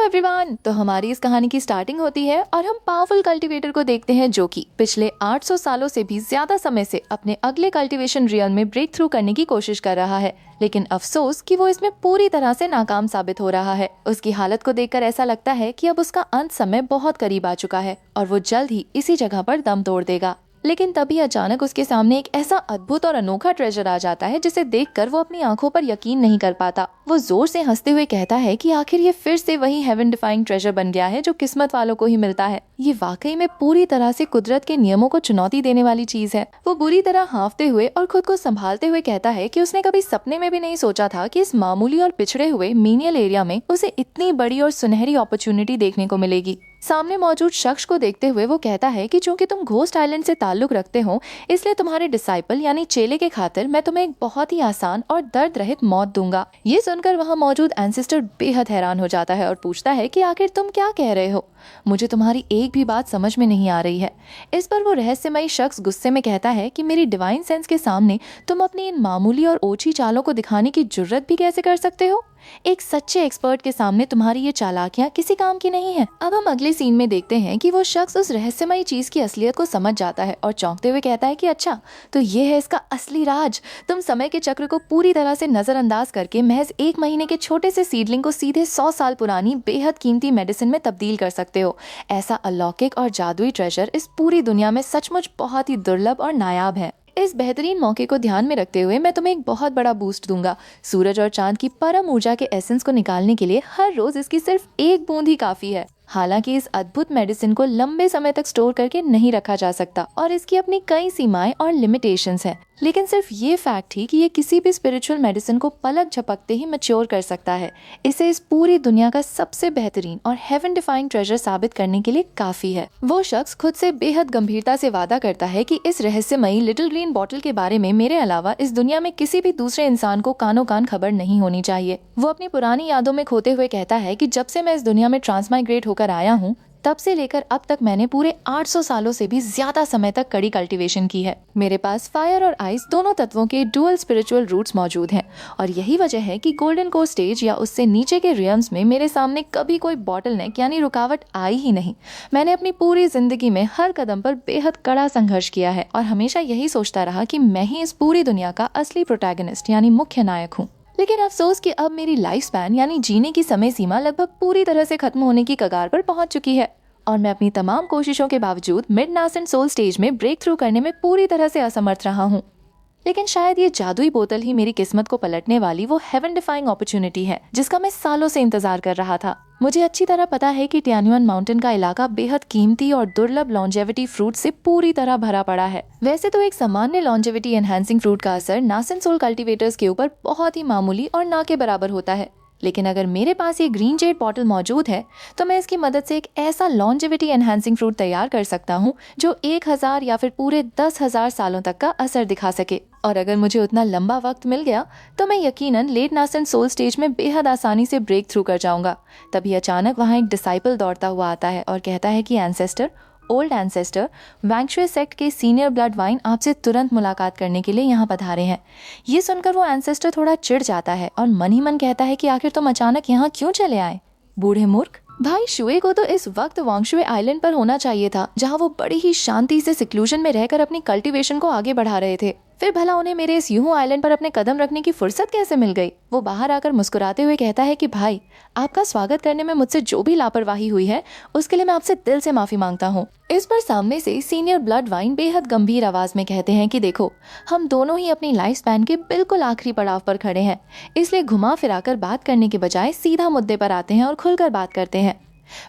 Everyone. तो हमारी इस कहानी की स्टार्टिंग होती है और हम पावरफुल कल्टीवेटर को देखते हैं जो कि पिछले 800 सालों से भी ज्यादा समय से अपने अगले कल्टीवेशन रियल में ब्रेक थ्रू करने की कोशिश कर रहा है, लेकिन अफसोस कि वो इसमें पूरी तरह से नाकाम साबित हो रहा है। उसकी हालत को देखकर ऐसा लगता है कि अब उसका अंत समय बहुत करीब आ चुका है और वो जल्द ही इसी जगह पर दम तोड़ देगा। लेकिन तभी अचानक उसके सामने एक ऐसा अद्भुत और अनोखा ट्रेजर आ जाता है जिसे देखकर वो अपनी आंखों पर यकीन नहीं कर पाता। वो जोर से हंसते हुए कहता है कि आखिर ये फिर से वही हेवन डिफाइंग ट्रेजर बन गया है जो किस्मत वालों को ही मिलता है। ये वाकई में पूरी तरह से कुदरत के नियमों को चुनौती देने वाली चीज है। वो बुरी तरह हांफते हुए और खुद को संभालते हुए कहता है कि उसने कभी सपने में भी नहीं सोचा था कि इस मामूली और पिछड़े हुए मीनियल एरिया में उसे इतनी बड़ी और सुनहरी अपॉर्चुनिटी देखने को मिलेगी। सामने मौजूद शख्स को देखते हुए वो कहता है कि चूंकि तुम घोस्ट आइलैंड से ताल्लुक रखते हो, इसलिए तुम्हारे डिसाइपल यानी चेले के खातिर मैं तुम्हें एक बहुत ही आसान और दर्द रहित मौत दूंगा। ये सुनकर वहाँ मौजूद एंसेस्टर बेहद हैरान हो जाता है और पूछता है कि आखिर तुम क्या कह रहे हो, मुझे तुम्हारी एक भी बात समझ में नहीं आ रही है। इस पर वो रहस्यमयी शख्स गुस्से में कहता है कि मेरी डिवाइन सेंस के सामने तुम अपनी इन मामूली और ओछी चालों को दिखाने की जुर्रत भी कैसे कर सकते हो। एक सच्चे एक्सपर्ट के सामने तुम्हारी ये चालाकियां किसी काम की नहीं है। अब हम अगले सीन में देखते हैं कि वो शख्स उस रहस्यमयी चीज की असलियत को समझ जाता है और चौंकते हुए कहता है कि अच्छा, तो ये है इसका असली राज। तुम समय के चक्र को पूरी तरह से नजरअंदाज करके महज 1 महीने के छोटे से सीडलिंग को सीधे 100 साल पुरानी बेहद कीमती मेडिसिन में तब्दील कर सकते हो। ऐसा अलौकिक और जादुई ट्रेजर इस पूरी दुनिया में सचमुच बहुत ही दुर्लभ और नायाब है। इस बेहतरीन मौके को ध्यान में रखते हुए मैं तुम्हें एक बहुत बड़ा बूस्ट दूंगा। सूरज और चांद की परम ऊर्जा के एसेंस को निकालने के लिए हर रोज इसकी सिर्फ 1 बूंद ही काफी है। हालांकि इस अद्भुत मेडिसिन को लंबे समय तक स्टोर करके नहीं रखा जा सकता और इसकी अपनी कई सीमाएं और लिमिटेशंस हैं, लेकिन सिर्फ ये फैक्ट ही कि ये किसी भी स्पिरिचुअल मेडिसिन को पलक झपकते ही मैच्योर कर सकता है, इसे इस पूरी दुनिया का सबसे बेहतरीन और हेवन डिफाइंग ट्रेजर साबित करने के लिए काफी है। वो शख्स खुद से बेहद गंभीरता से वादा करता है कि इस रहस्यमयी लिटिल ग्रीन बॉटल के बारे में मेरे अलावा इस दुनिया में किसी भी दूसरे इंसान को कानो कान खबर नहीं होनी चाहिए। वो अपनी पुरानी यादों में खोते हुए कहता है कि जब से मैं इस दुनिया में ट्रांसमाइग्रेट होकर आया हूँ, तब से लेकर अब तक मैंने पूरे 800 सालों से भी ज्यादा समय तक कड़ी कल्टीवेशन की है। मेरे पास फायर और आइस दोनों तत्वों के डुअल स्पिरिचुअल रूट्स मौजूद हैं और यही वजह है कि गोल्डन कोर स्टेज या उससे नीचे के रियम्स में मेरे सामने कभी कोई बॉटलनेक यानी रुकावट आई ही नहीं। मैंने अपनी पूरी जिंदगी में हर कदम पर बेहद कड़ा संघर्ष किया है और हमेशा यही सोचता रहा कि मैं ही इस पूरी दुनिया का असली प्रोटैगनिस्ट यानी मुख्य नायक हूँ। लेकिन अफसोस कि अब मेरी लाइफ स्पैन यानी जीने की समय सीमा लगभग पूरी तरह से खत्म होने की कगार पर पहुंच चुकी है और मैं अपनी तमाम कोशिशों के बावजूद मिड नासेंट सोल स्टेज में ब्रेक थ्रू करने में पूरी तरह से असमर्थ रहा हूँ। लेकिन शायद ये जादुई बोतल ही मेरी किस्मत को पलटने वाली वो हेवन डिफाइंग अपॉर्चुनिटी है जिसका मैं सालों से इंतजार कर रहा था। मुझे अच्छी तरह पता है कि टियान्युआन माउंटेन का इलाका बेहद कीमती और दुर्लभ लॉन्जेविटी फ्रूट से पूरी तरह भरा पड़ा है। वैसे तो एक सामान्य लॉन्जेविटी एनहांसिंग फ्रूट का असर नासेंट सोल कल्टीवेटर्स के ऊपर बहुत ही मामूली और ना के बराबर होता है, लेकिन अगर मेरे पास ये ग्रीन जेड बॉटल मौजूद है तो मैं इसकी मदद से एक ऐसा लॉन्जेविटी एनहांसिंग फ्रूट तैयार कर सकता हूँ जो 1000 या फिर पूरे 10,000 सालों तक का असर दिखा सके। और अगर मुझे उतना लंबा वक्त मिल गया तो मैं यकीनन लेट नासेंट सोल स्टेज में बेहद आसानी से ब्रेक थ्रू कर जाऊंगा। तभी अचानक वहाँ एक डिसाइपल दौड़ता हुआ आता है और कहता है कि एंसेस्टर, ओल्ड एंसेस्टर, वैंक्शुए सेक्ट के सीनियर ब्लड वाइन आपसे तुरंत मुलाकात करने के लिए यहाँ पधारे हैं। ये सुनकर वो एंसेस्टर थोड़ा चिढ़ जाता है और मन ही मन कहता है कि आखिर तुम अचानक यहाँ क्यों चले आए, बूढ़े मूर्ख। भाई शुए को तो इस वक्त वांगशुए आइलैंड पर होना चाहिए था जहाँ वो बड़ी ही शांति से सिक्लूजन में रहकर अपनी कल्टीवेशन को आगे बढ़ा रहे थे। फिर भला उन्हें मेरे इस यूहू आइलैंड पर अपने कदम रखने की फुर्सत कैसे मिल गई। वो बाहर आकर मुस्कुराते हुए कहता है कि भाई, आपका स्वागत करने में मुझसे जो भी लापरवाही हुई है उसके लिए मैं आपसे दिल से माफी मांगता हूँ। इस पर सामने से सीनियर ब्लड वाइन बेहद गंभीर आवाज में कहते हैं कि देखो, हम दोनों ही अपनी लाइफ स्पैन के बिल्कुल आखिरी पड़ाव पर खड़े हैं, इसलिए घुमा फिराकर बात करने के बजाय सीधा मुद्दे पर आते हैं और खुलकर बात करते हैं।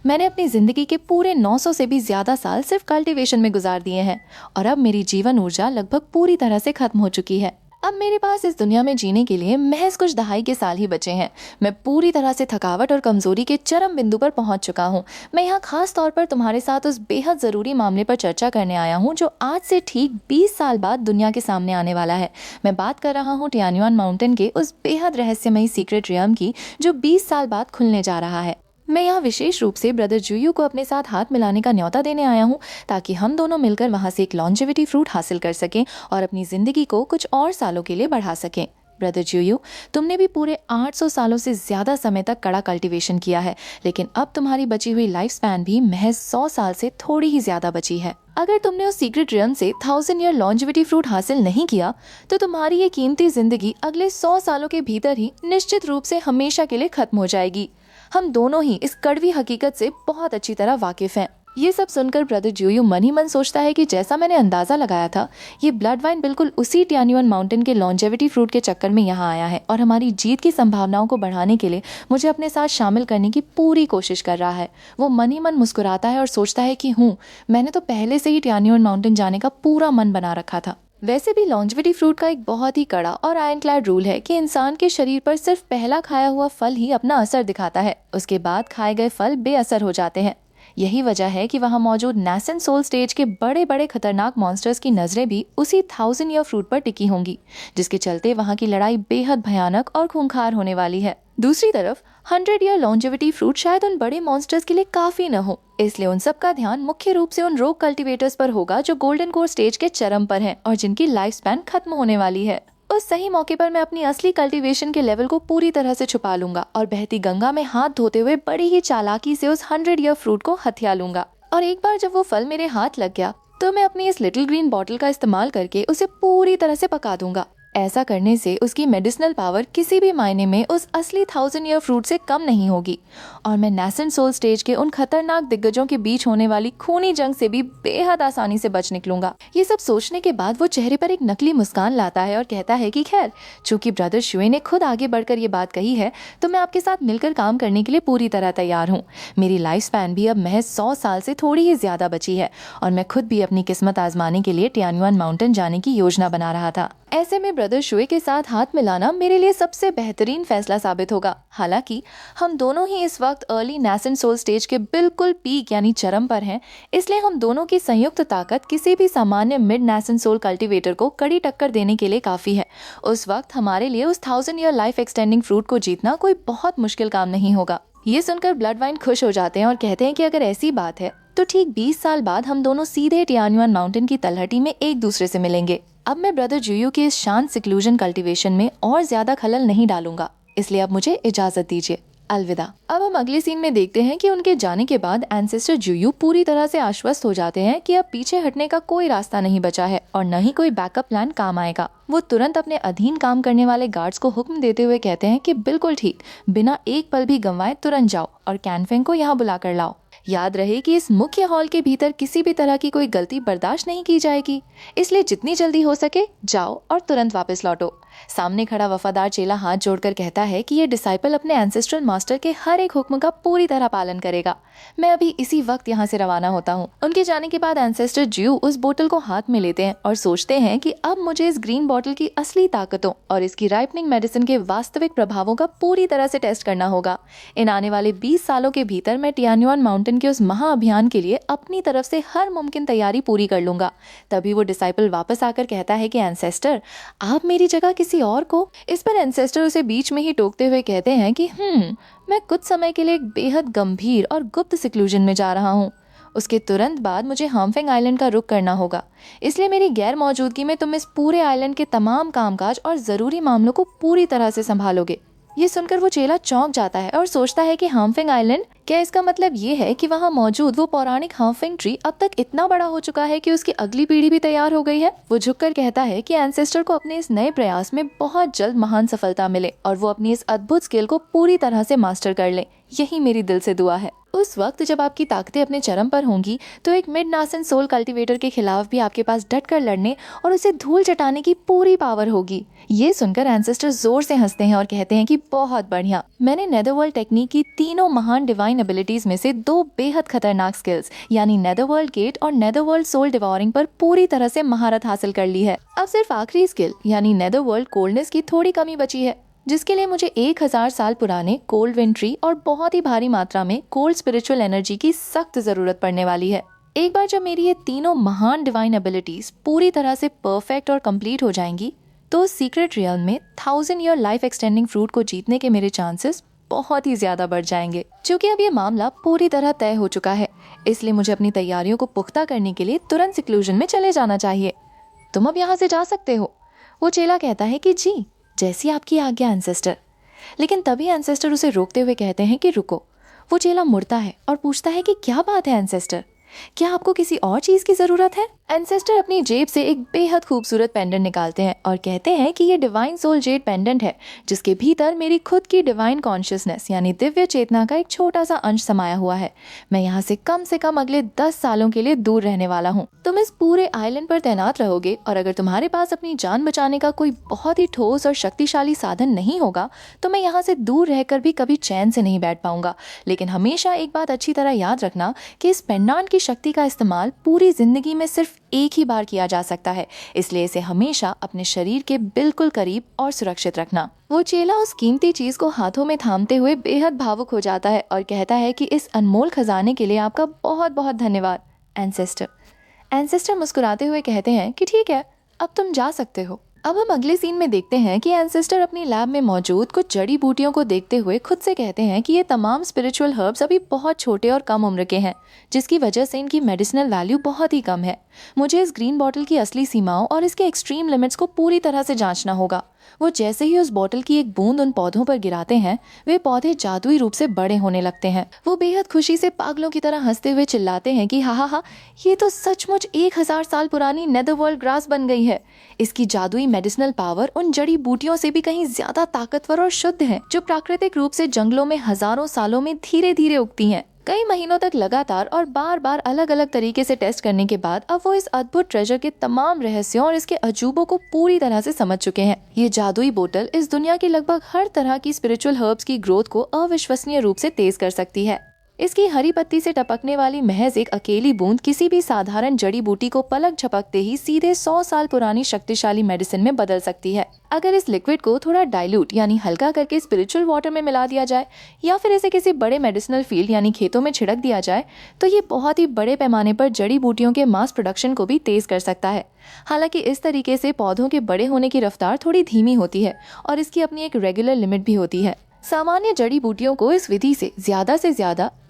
मैंने अपनी जिंदगी के पूरे 900 से भी ज्यादा साल सिर्फ कल्टीवेशन में गुजार दिए हैं और अब मेरी जीवन ऊर्जा लगभग पूरी तरह से खत्म हो चुकी है। अब मेरे पास इस दुनिया में जीने के लिए महज कुछ दहाई के साल ही बचे हैं। मैं पूरी तरह से थकावट और कमजोरी के चरम बिंदु पर पहुंच चुका हूं। मैं यहाँ खास तौर पर तुम्हारे साथ उस बेहद जरूरी मामले पर चर्चा करने आया हूँ जो आज से ठीक 20 साल बाद दुनिया के सामने आने वाला है। मैं बात कर रहा हूँ टियान्युआन माउंटेन के उस बेहद रहस्यमयी सीक्रेट रियम की जो 20 साल बाद खुलने जा रहा है। मैं यहाँ विशेष रूप से ब्रदर जुयू को अपने साथ हाथ मिलाने का न्योता देने आया हूँ ताकि हम दोनों मिलकर वहाँ से एक लॉन्जेविटी फ्रूट हासिल कर सकें और अपनी जिंदगी को कुछ और सालों के लिए बढ़ा सकें। ब्रदर जुयू, तुमने भी पूरे 800 सालों से ज्यादा समय तक कड़ा कल्टीवेशन किया है, लेकिन अब तुम्हारी बची हुई लाइफ स्पैन भी महज 100 साल से थोड़ी ही ज्यादा बची है। अगर तुमने उस सीक्रेट रियम से 1000 ईयर लॉन्जेविटी फ्रूट हासिल नहीं किया तो तुम्हारी ये कीमती जिंदगी अगले 100 सालों के भीतर ही निश्चित रूप से हमेशा के लिए खत्म हो जाएगी। हम दोनों ही इस कड़वी हकीकत से बहुत अच्छी तरह वाकिफ हैं। ये सब सुनकर ब्रदर जुयू मन ही मन सोचता है कि जैसा मैंने अंदाजा लगाया था, ये ब्लड वाइन बिल्कुल उसी टियान्युएन माउंटेन के लॉन्जेविटी फ्रूट के चक्कर में यहाँ आया है और हमारी जीत की संभावनाओं को बढ़ाने के लिए मुझे अपने साथ शामिल करने की पूरी कोशिश कर रहा है। वो मन ही मन मुस्कुराता है और सोचता है कि मैंने तो पहले से ही टियान्युएन माउंटेन जाने का पूरा मन बना रखा था। वैसे भी लॉन्जेविटी फ्रूट का एक बहुत ही कड़ा और आयरनक्लैड रूल है कि इंसान के शरीर पर सिर्फ पहला खाया हुआ फल ही अपना असर दिखाता है, उसके बाद खाए गए फल बेअसर हो जाते हैं। यही वजह है कि वहाँ मौजूद नैसेंट सोल स्टेज के बड़े बड़े खतरनाक मॉन्स्टर्स की नजरें भी उसी 1000 ईयर फ्रूट पर टिकी होंगी, जिसके चलते वहाँ की लड़ाई बेहद भयानक और खूंखार होने वाली है। दूसरी तरफ 100 ईयर लॉन्जेविटी फ्रूट शायद उन बड़े मॉन्स्टर्स के लिए काफी न हो, इसलिए उन सब का ध्यान मुख्य रूप से उन रोग कल्टीवेटर्स पर होगा जो गोल्डन कोर स्टेज के चरम पर हैं और जिनकी लाइफ स्पैन खत्म होने वाली है। उस सही मौके पर मैं अपनी असली कल्टीवेशन के लेवल को पूरी तरह से छुपा लूंगा और बहती गंगा में हाथ धोते हुए बड़ी ही चालाकी से उस 100 ईयर फ्रूट को हथिया लूंगा। और एक बार जब वो फल मेरे हाथ लग गया तो मैं अपनी इस लिटिल ग्रीन बॉटल का इस्तेमाल करके उसे पूरी तरह से पका दूंगा। ऐसा करने से उसकी मेडिसिनल पावर किसी भी मायने में उस असली 1000 ईयर फ्रूट से कम नहीं होगी और मैं नैसेंट सोल स्टेज के उन खतरनाक दिग्गजों के बीच होने वाली खूनी जंग से भी बेहद आसानी से बच निकलूंगा। ये सब सोचने के बाद वो चेहरे पर एक नकली मुस्कान लाता है और कहता है कि खैर, चूंकि ब्रदर शुए ने खुद आगे बढ़कर ये बात कही है तो मैं आपके साथ मिलकर काम करने के लिए पूरी तरह तैयार हूँ। मेरी लाइफ स्पैन भी अब महज 100 साल से थोड़ी ही ज्यादा बची है और मैं खुद भी अपनी किस्मत आजमाने के लिए टियान्युएन माउंटेन जाने की योजना बना रहा था। ऐसे में ब्रदर शुए के साथ हाथ मिलाना मेरे लिए सबसे बेहतरीन फैसला साबित होगा। हालांकि हम दोनों ही इस वक्त अर्ली नैसेंट सोल स्टेज के बिल्कुल पीक यानी चरम पर हैं, इसलिए हम दोनों की संयुक्त ताकत किसी भी सामान्य मिड नैसेंट सोल कल्टीवेटर को कड़ी टक्कर देने के लिए काफी है। उस वक्त हमारे लिए उस 1000 ईयर लाइफ एक्सटेंडिंग फ्रूट को जीतना कोई बहुत मुश्किल काम नहीं होगा। ये सुनकर ब्लड वाइन खुश हो जाते हैं और कहते हैं कि अगर ऐसी बात है तो ठीक 20 साल बाद हम दोनों सीधे टियान्युएन माउंटेन की तलहटी में एक दूसरे से मिलेंगे। अब मैं ब्रदर जुयू के इस शांत सिक्लूजन कल्टीवेशन में और ज्यादा खलल नहीं डालूंगा, इसलिए अब मुझे इजाजत दीजिए। अलविदा। अब हम अगले सीन में देखते हैं कि उनके जाने के बाद एंसेस्टर जुयू पूरी तरह से आश्वस्त हो जाते हैं कि अब पीछे हटने का कोई रास्ता नहीं बचा है और न ही कोई बैकअप प्लान काम आएगा। वो तुरंत अपने अधीन काम करने वाले गार्ड्स को हुक्म देते हुए कहते हैं कि बिल्कुल ठीक, बिना एक पल भी गंवाए तुरंत जाओ और कैनफेंग को यहाँ बुला कर लाओ। याद रहे कि इस मुख्य हॉल के भीतर किसी भी तरह की कोई गलती बर्दाश्त नहीं की जाएगी, इसलिए जितनी जल्दी हो सके जाओ और तुरंत वापस लौटो। सामने खड़ा वफादार चेला हाथ जोड़कर कहता है कि ये डिसाइपल अपने एंसेस्ट्रल मास्टर के हर एक हुक्म का पूरी तरह पालन करेगा। मैं अभी इसी वक्त यहाँ से रवाना होता हूँ। उनके जाने के बाद एंसेस्टर ज्यू उस बोतल को हाथ में लेते हैं और सोचते हैं कि अब मुझे इस ग्रीन बोतल की असली ताकतों और इसकी राइपनिंग मेडिसिन के वास्तविक प्रभावों का पूरी तरह से टेस्ट करना होगा। इन आने वाले 20 सालों के भीतर मैं टियान्युएन माउंटेन के उस महाअभियान के लिए अपनी तरफ से हर मुमकिन तैयारी पूरी कर लूंगा। तभी वो डिसाइपल वापस आकर कहता है कि एंसेस्टर, आप मेरी जगह किसी और को। इस पर एंसेस्टर उसे बीच में ही टोकते हुए कहते हैं कि मैं कुछ समय के लिए एक बेहद गंभीर और गुप्त सिक्लूजन में जा रहा हूँ। उसके तुरंत बाद मुझे हामफेंग आइलैंड का रुख करना होगा, इसलिए मेरी गैर मौजूदगी में तुम इस पूरे आइलैंड के तमाम कामकाज और जरूरी मामलों को पूरी तरह से संभालोगे। ये सुनकर वो चेला चौंक जाता है और सोचता है कि हामफेंग आइलैंड, क्या इसका मतलब ये है कि वहाँ मौजूद वो पौराणिक हामफेंग ट्री अब तक इतना बड़ा हो चुका है कि उसकी अगली पीढ़ी भी तैयार हो गई है? वो झुककर कहता है कि एंसेस्टर को अपने इस नए प्रयास में बहुत जल्द महान सफलता मिले और वो अपनी इस अद्भुत स्किल को पूरी तरह से मास्टर कर ले। यही मेरी दिल से दुआ है। उस वक्त जब आपकी ताकतें अपने चरम पर होंगी तो एक मिड नासेंट सोल कल्टीवेटर के खिलाफ भी आपके पास डटकर लड़ने और उसे धूल चटाने की पूरी पावर होगी। ये सुनकर एंसेस्टर जोर से हंसते हैं और कहते हैं कि बहुत बढ़िया, मैंने नेदरवर्ल्ड टेक्निक की तीनों महान डिवाइन एबिलिटीज में से दो बेहद खतरनाक स्किल्स यानी नेदरवर्ल्ड गेट और नेदरवर्ल्ड सोल डिवॉरिंग पर पूरी तरह से महारत हासिल कर ली है। अब सिर्फ आखिरी स्किल यानी नेदरवर्ल्ड कोल्डनेस की थोड़ी कमी बची है, जिसके लिए मुझे 1000 साल पुराने कोल्ड विंड ट्री और बहुत ही भारी मात्रा में कोल्ड स्पिरिचुअल एनर्जी की सख्त जरूरत पड़ने वाली है। एक बार जब मेरी ये तीनों महान डिवाइन एबिलिटीज पूरी तरह से परफेक्ट और कंप्लीट हो जाएंगी तो सीक्रेट रियल में 1000 ईयर लाइफ एक्सटेंडिंग फ्रूट को जीतने के मेरे चांसेस बहुत ही ज्यादा बढ़ जाएंगे। क्योंकि अब ये मामला पूरी तरह तय हो चुका है, इसलिए मुझे अपनी तैयारियों को पुख्ता करने के लिए तुरंत सिक्लूजन में चले जाना चाहिए। तुम अब यहाँ से जा सकते हो। वो चेला कहता है कि जी, जैसी आपकी आज्ञा एंसेस्टर। लेकिन तभी एंसेस्टर उसे रोकते हुए कहते हैं कि रुको। वो चेला मुड़ता है और पूछता है कि क्या बात है एंसेस्टर, क्या आपको किसी और चीज की जरूरत है? एंसेस्टर अपनी जेब से एक बेहद खूबसूरत पेंडेंट निकालते हैं और कहते हैं कि ये डिवाइन सोल जेड पेंडेंट है, जिसके भीतर मेरी खुद की डिवाइन कॉन्शियसनेस यानी दिव्य चेतना का एक छोटा सा अंश समाया हुआ है। मैं यहाँ से कम अगले 10 सालों के लिए दूर रहने वाला हूँ। तुम इस पूरे आइलैंड पर तैनात रहोगे और अगर तुम्हारे पास अपनी जान बचाने का कोई बहुत ही ठोस और शक्तिशाली साधन नहीं होगा तो मैं यहाँ से दूर रहकर भी कभी चैन से नहीं बैठ पाऊंगा। लेकिन हमेशा एक बात अच्छी तरह याद रखना कि इस पेंडेंट की शक्ति का इस्तेमाल पूरी जिंदगी में सिर्फ एक ही बार किया जा सकता है, इसलिए इसे हमेशा अपने शरीर के बिल्कुल करीब और सुरक्षित रखना। वो चेला उस कीमती चीज को हाथों में थामते हुए बेहद भावुक हो जाता है और कहता है कि इस अनमोल खजाने के लिए आपका बहुत बहुत धन्यवाद एंसेस्टर। एंसेस्टर मुस्कुराते हुए कहते हैं कि ठीक है, अब तुम जा सकते हो। अब हम अगले सीन में देखते हैं कि एंसेस्टर अपनी लैब में मौजूद कुछ जड़ी बूटियों को देखते हुए खुद से कहते हैं कि ये तमाम स्पिरिचुअल हर्ब्स अभी बहुत छोटे और कम उम्र के हैं, जिसकी वजह से इनकी मेडिसिनल वैल्यू बहुत ही कम है। मुझे इस ग्रीन बॉटल की असली सीमाओं और इसके एक्सट्रीम लिमिट्स को पूरी तरह से जांचना होगा। वो जैसे ही उस बोतल की एक बूंद उन पौधों पर गिराते हैं, वे पौधे जादुई रूप से बड़े होने लगते हैं। वो बेहद खुशी से पागलों की तरह हंसते हुए चिल्लाते हैं कि हा हा, ये तो सचमुच 1000 साल पुरानी नेदरवर्ल्ड ग्रास बन गई है। इसकी जादुई मेडिसिनल पावर उन जड़ी बूटियों से भी कहीं ज्यादा ताकतवर और शुद्ध है, जो प्राकृतिक रूप से जंगलों में हजारों सालों में धीरे धीरे उगती हैं। कई महीनों तक लगातार और बार बार अलग अलग तरीके से टेस्ट करने के बाद अब वो इस अद्भुत ट्रेजर के तमाम रहस्यों और इसके अजूबों को पूरी तरह से समझ चुके हैं। ये जादुई बोतल इस दुनिया की लगभग हर तरह की स्पिरिचुअल हर्ब्स की ग्रोथ को अविश्वसनीय रूप से तेज कर सकती है। इसकी हरी पत्ती से टपकने वाली महज एक अकेली बूंद किसी भी साधारण जड़ी बूटी को पलक झपकते ही सीधे 100 साल पुरानी शक्तिशाली मेडिसिन में बदल सकती है। अगर इस लिक्विड को थोड़ा डाइल्यूट यानी हल्का करके स्पिरिचुअल वाटर में मिला दिया जाए या फिर इसे किसी बड़े मेडिसिनल फील्ड यानी खेतों में छिड़क दिया जाए तो ये बहुत ही बड़े पैमाने पर जड़ी बूटियों के मास प्रोडक्शन को भी तेज कर सकता है। हालांकि इस तरीके से पौधों के बड़े होने की रफ्तार थोड़ी धीमी होती है और इसकी अपनी एक रेगुलर लिमिट भी होती है। सामान्य जड़ी बूटियों को इस विधि से ज्यादा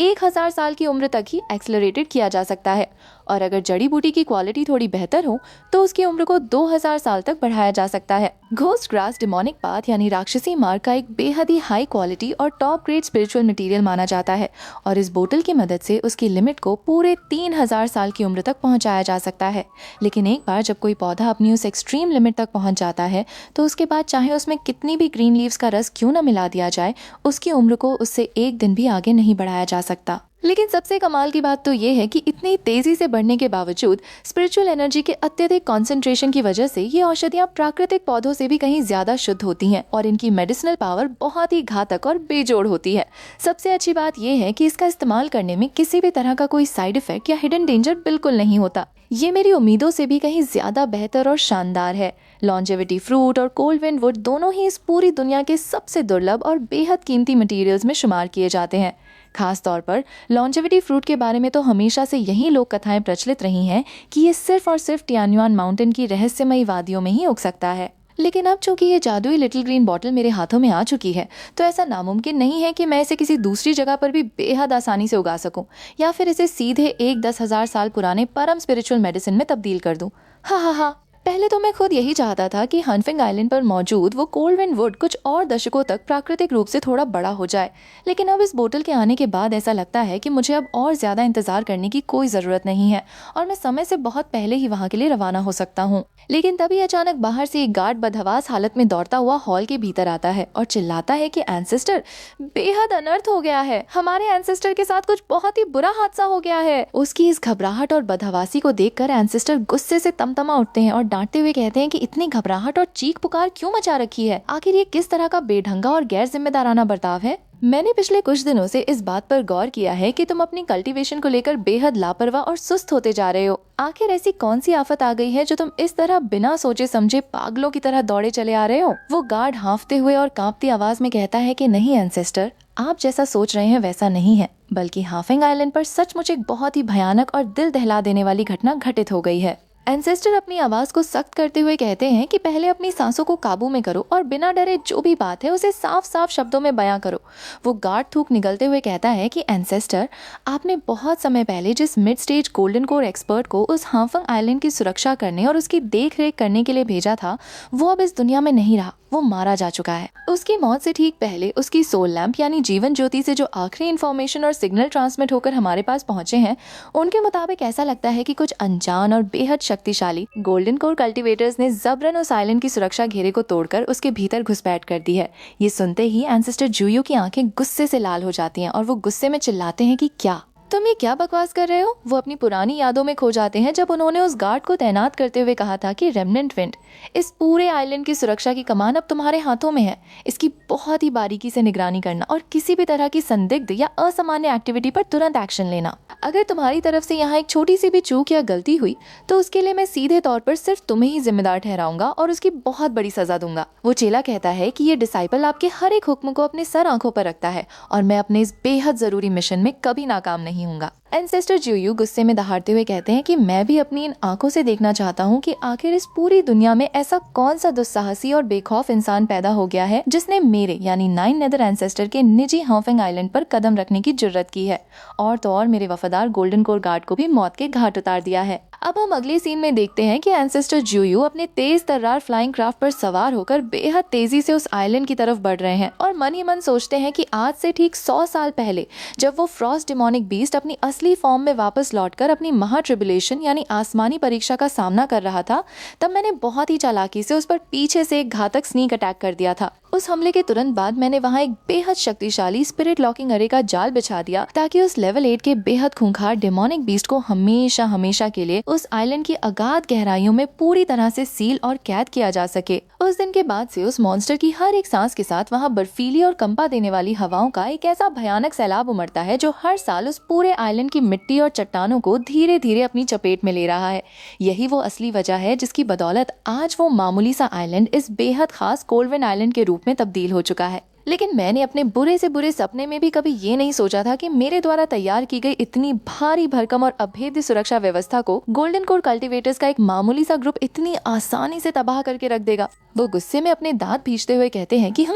1000 साल की उम्र तक ही एक्सेलरेटेड किया जा सकता है और अगर जड़ी बूटी की क्वालिटी थोड़ी बेहतर हो तो उसकी उम्र को 2000 साल तक बढ़ाया जा सकता है। घोस्ट ग्रास डिमोनिक पाथ यानी राक्षसी मार्ग का एक बेहद ही हाई क्वालिटी और टॉप ग्रेड स्पिरिचुअल मटेरियल माना जाता है और इस बोतल की मदद से उसकी लिमिट को पूरे 3000 साल की उम्र तक पहुंचाया जा सकता है। लेकिन एक बार जब कोई पौधा अपनी उस एक्सट्रीम लिमिट तक पहुंच जाता है तो उसके बाद चाहे उसमें कितनी भी ग्रीन लीव्स का रस क्यों न मिला दिया जाए, उसकी उम्र को उससे एक दिन भी आगे नहीं बढ़ाया जा सकता। लेकिन सबसे कमाल की बात तो ये है कि इतनी तेजी से बढ़ने के बावजूद स्पिरिचुअल एनर्जी के अत्यधिक कंसंट्रेशन की वजह से ये औषधियाँ प्राकृतिक पौधों से भी कहीं ज्यादा शुद्ध होती हैं और इनकी मेडिसिनल पावर बहुत ही घातक और बेजोड़ होती है। सबसे अच्छी बात यह है कि इसका इस्तेमाल करने में किसी भी तरह का कोई साइड इफेक्ट या हिडन डेंजर बिल्कुल नहीं होता। ये मेरी उम्मीदों से भी कहीं ज्यादा बेहतर और शानदार है। लॉन्जेविटी फ्रूट और कोल्ड विंड वुड दोनों ही इस पूरी दुनिया के सबसे दुर्लभ और बेहद कीमती मटेरियल्स में शुमार किए जाते हैं। खास तौर पर लॉन्जेविटी फ्रूट के बारे में तो हमेशा से यही लोक कथाएं प्रचलित रही हैं कि ये सिर्फ और सिर्फ टियान्युआन माउंटेन की रहस्यमयी वादियों में ही उग सकता है। लेकिन अब चूंकि ये जादुई लिटिल ग्रीन बॉटल मेरे हाथों में आ चुकी है तो ऐसा नामुमकिन नहीं है कि मैं इसे किसी दूसरी जगह पर भी बेहद आसानी से उगा सकूं या फिर इसे सीधे एक 10,000 साल पुराने परम स्पिरिचुअल मेडिसिन में तब्दील कर दूं। हा। पहले तो मैं खुद यही चाहता था कि हनफिंग आइलैंड पर मौजूद वो कोल्ड विंड वुड कुछ और दशकों तक प्राकृतिक रूप से थोड़ा बड़ा हो जाए, लेकिन अब इस बोतल के आने के बाद ऐसा लगता है कि मुझे अब और ज्यादा इंतजार करने की कोई जरूरत नहीं है और मैं समय से बहुत पहले ही वहाँ के लिए रवाना हो सकता हूँ। लेकिन तभी अचानक बाहर से एक गार्ड बदहवास हालत में दौड़ता हुआ हॉल के भीतर आता है और चिल्लाता है कि एंसेस्टर, बेहद अनर्थ हो गया है। हमारे एंसेस्टर के साथ कुछ बहुत ही बुरा हादसा हो गया है। उसकी इस घबराहट और बदहवासी को देखकर एंसेस्टर गुस्से से तमतमा उठते हैं और डांटते हुए कहते हैं कि इतनी घबराहट और चीख पुकार क्यों मचा रखी है? आखिर ये किस तरह का बेढंगा और गैर जिम्मेदाराना बर्ताव है? मैंने पिछले कुछ दिनों से इस बात पर गौर किया है कि तुम अपनी कल्टीवेशन को लेकर बेहद लापरवाह और सुस्त होते जा रहे हो। आखिर ऐसी कौन सी आफत आ गई है जो तुम इस तरह बिना सोचे समझे पागलों की तरह दौड़े चले आ रहे हो? वो गार्ड हाँफते हुए और कांपती आवाज में कहता है कि नहीं एंसेस्टर, आप जैसा सोच रहे हैं वैसा नहीं है, बल्कि हाफिंग आइलैंड पर सचमुच एक बहुत ही भयानक और दिल दहला देने वाली घटना घटित हो गई है। एंसेस्टर अपनी आवाज को सख्त करते हुए कहते हैं कि पहले अपनी सांसों को काबू में करो और बिना डरे जो भी बात है उसे साफ साफ शब्दों में बयां करो। वो गार्ड थूक निगलते हुए कहता है कि एंसेस्टर, आपने बहुत समय पहले जिस mid stage golden core expert को उस हांगफंग आइलैंड की सुरक्षा करने और उसकी देख रेख करने के लिए भेजा था, वो अब इस दुनिया में नहीं रहा, वो मारा जा चुका है। उसकी मौत से ठीक पहले उसकी सोल लैंप यानी जीवन ज्योति से जो आखिरी इन्फॉर्मेशन और सिग्नल ट्रांसमिट होकर हमारे पास पहुंचे हैं, उनके मुताबिक ऐसा लगता है कि कुछ अनजान और बेहद शक्तिशाली गोल्डन कोर कल्टीवेटर्स ने जबरन उस आइलैंड की सुरक्षा घेरे को तोड़कर उसके भीतर घुसपैठ कर दी है। ये सुनते ही एंसेस्टर जुयू की आंखें गुस्से से लाल हो जाती हैं और वो गुस्से में चिल्लाते हैं कि क्या तुम ये क्या बकवास कर रहे हो। वो अपनी पुरानी यादों में खो जाते हैं जब उन्होंने उस गार्ड को तैनात करते हुए कहा था कि रेमनेंट विंड, इस पूरे आइलैंड की सुरक्षा की कमान अब तुम्हारे हाथों में है। इसकी बहुत ही बारीकी से निगरानी करना और किसी भी तरह की संदिग्ध या असामान्य एक्टिविटी पर तुरंत एक्शन लेना। अगर तुम्हारी तरफ से यहाँ एक छोटी सी भी चूक या गलती हुई तो उसके लिए मैं सीधे तौर पर सिर्फ तुम्हें ही जिम्मेदार ठहराऊंगा और उसकी बहुत बड़ी सजा दूंगा। वो चेला कहता है कि ये डिसाइपल आपके हर एक हुक्म को अपने सर आंखों पर रखता है और मैं अपने इस बेहद जरूरी मिशन में कभी नाकाम नहीं हूँगा। एंसेस्टर जुयू गुस्से में दहाड़ते हुए कहते हैं कि मैं भी अपनी इन आंखों से देखना चाहता हूँ कि आखिर इस पूरी दुनिया में ऐसा कौन सा दुस्साहसी और बेखौफ इंसान पैदा हो गया है जिसने मेरे यानी 9 नेदर एंसेस्टर के निजी हांगफंग आइलैंड पर कदम रखने की जुर्रत की है और तो और मेरे वफादार गोल्डन कोर गार्ड को भी मौत के घाट उतार दिया है। अब हम अगले सीन में देखते हैं कि एंसेस्टर जुयू अपने तेज तर्रार फ्लाइंग क्राफ्ट पर सवार होकर बेहद तेजी से उस आइलैंड की तरफ बढ़ रहे हैं और मन ही मन सोचते हैं कि आज से ठीक 100 साल पहले जब वो फ्रॉस्ट डिमोनिक बीस्ट अपनी असली फॉर्म में वापस लौटकर अपनी महा ट्रिबुलेशन यानी आसमानी परीक्षा का सामना कर रहा था, तब मैंने बहुत ही चालाकी से उस पर पीछे से एक घातक स्नीक अटैक कर दिया था। उस हमले के तुरंत बाद मैंने वहां एक बेहद शक्तिशाली स्पिरिट लॉकिंग अरे का जाल बिछा दिया ताकि उस लेवल 8 के बेहद खूंखार डेमोनिक बीस्ट को हमेशा हमेशा के लिए उस आइलैंड की अगाध गहराइयों में पूरी तरह से सील और कैद किया जा सके। उस दिन के बाद से उस मॉन्स्टर की हर एक सांस के साथ वहां बर्फीली और कंपा देने वाली हवाओं का एक ऐसा भयानक सैलाब उमड़ता है जो हर साल उस पूरे आइलैंड की मिट्टी और चट्टानों को धीरे धीरे अपनी चपेट में ले रहा है। यही वो असली वजह है जिसकी बदौलत आज वो मामूली सा आइलैंड इस बेहद खास कोल्डविन आइलैंड के रूप में तब्दील हो चुका है। लेकिन मैंने अपने बुरे से बुरे सपने में भी कभी ये नहीं सोचा था कि मेरे द्वारा तैयार की गई इतनी भारी भरकम और अभेद्य सुरक्षा व्यवस्था को गोल्डन कोर कल्टीवेटर्स का एक मामूली सा ग्रुप इतनी आसानी से तबाह करके रख देगा। वो गुस्से में अपने दांत भींचते हुए कहते हैं कि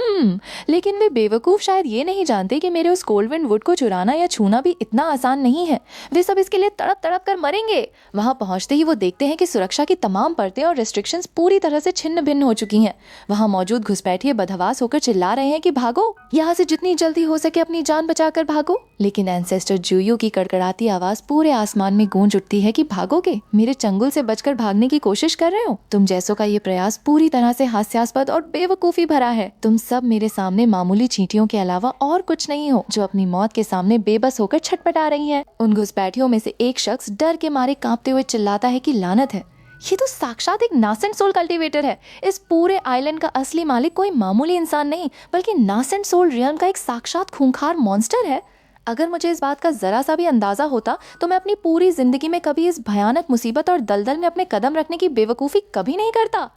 लेकिन वे बेवकूफ शायद ये नहीं जानते कि मेरे उस कोल्डविन वुड को चुराना या छूना भी इतना आसान नहीं है। वे सब इसके लिए तड़प तड़प कर मरेंगे। वहां पहुंचते ही वो देखते हैं कि सुरक्षा की तमाम परतें और रेस्ट्रिक्शंस पूरी तरह से छिन्न भिन्न हो चुकी हैं। वहां मौजूद घुसपैठिए बदहवास होकर चिल्ला रहे हैं कि भागो, यहाँ से जितनी जल्दी हो सके अपनी जान बचाकर भागो। लेकिन एंसेस्टर जुयू की कड़कड़ाती आवाज पूरे आसमान में गूंज उठती है कि भागोगे, मेरे चंगुल से बचकर भागने की कोशिश कर रहे हो। तुम जैसों का ये प्रयास पूरी तरह से हास्यास्पद और बेवकूफी भरा है। तुम सब मेरे सामने मामूली चींटियों के अलावा और कुछ नहीं हो जो अपनी मौत के सामने बेबस होकर छटपटा रही हैं। उन घुसपैठियों में से एक शख्स डर के मारे कांपते हुए चिल्लाता है कि लानत है, ये तो साक्षात एक नासेंट सोल कल्टीवेटर है। इस पूरे आइलैंड का असली मालिक कोई मामूली इंसान नहीं बल्कि नासेंट सोल रियल्म का एक साक्षात खूंखार मॉन्स्टर है। अगर मुझे इस बात का जरा सा भी अंदाजा होता तो मैं अपनी पूरी जिंदगी में कभी इस भयानक मुसीबत और दलदल में अपने कदम रखने की बेवकूफी कभी नहीं करता।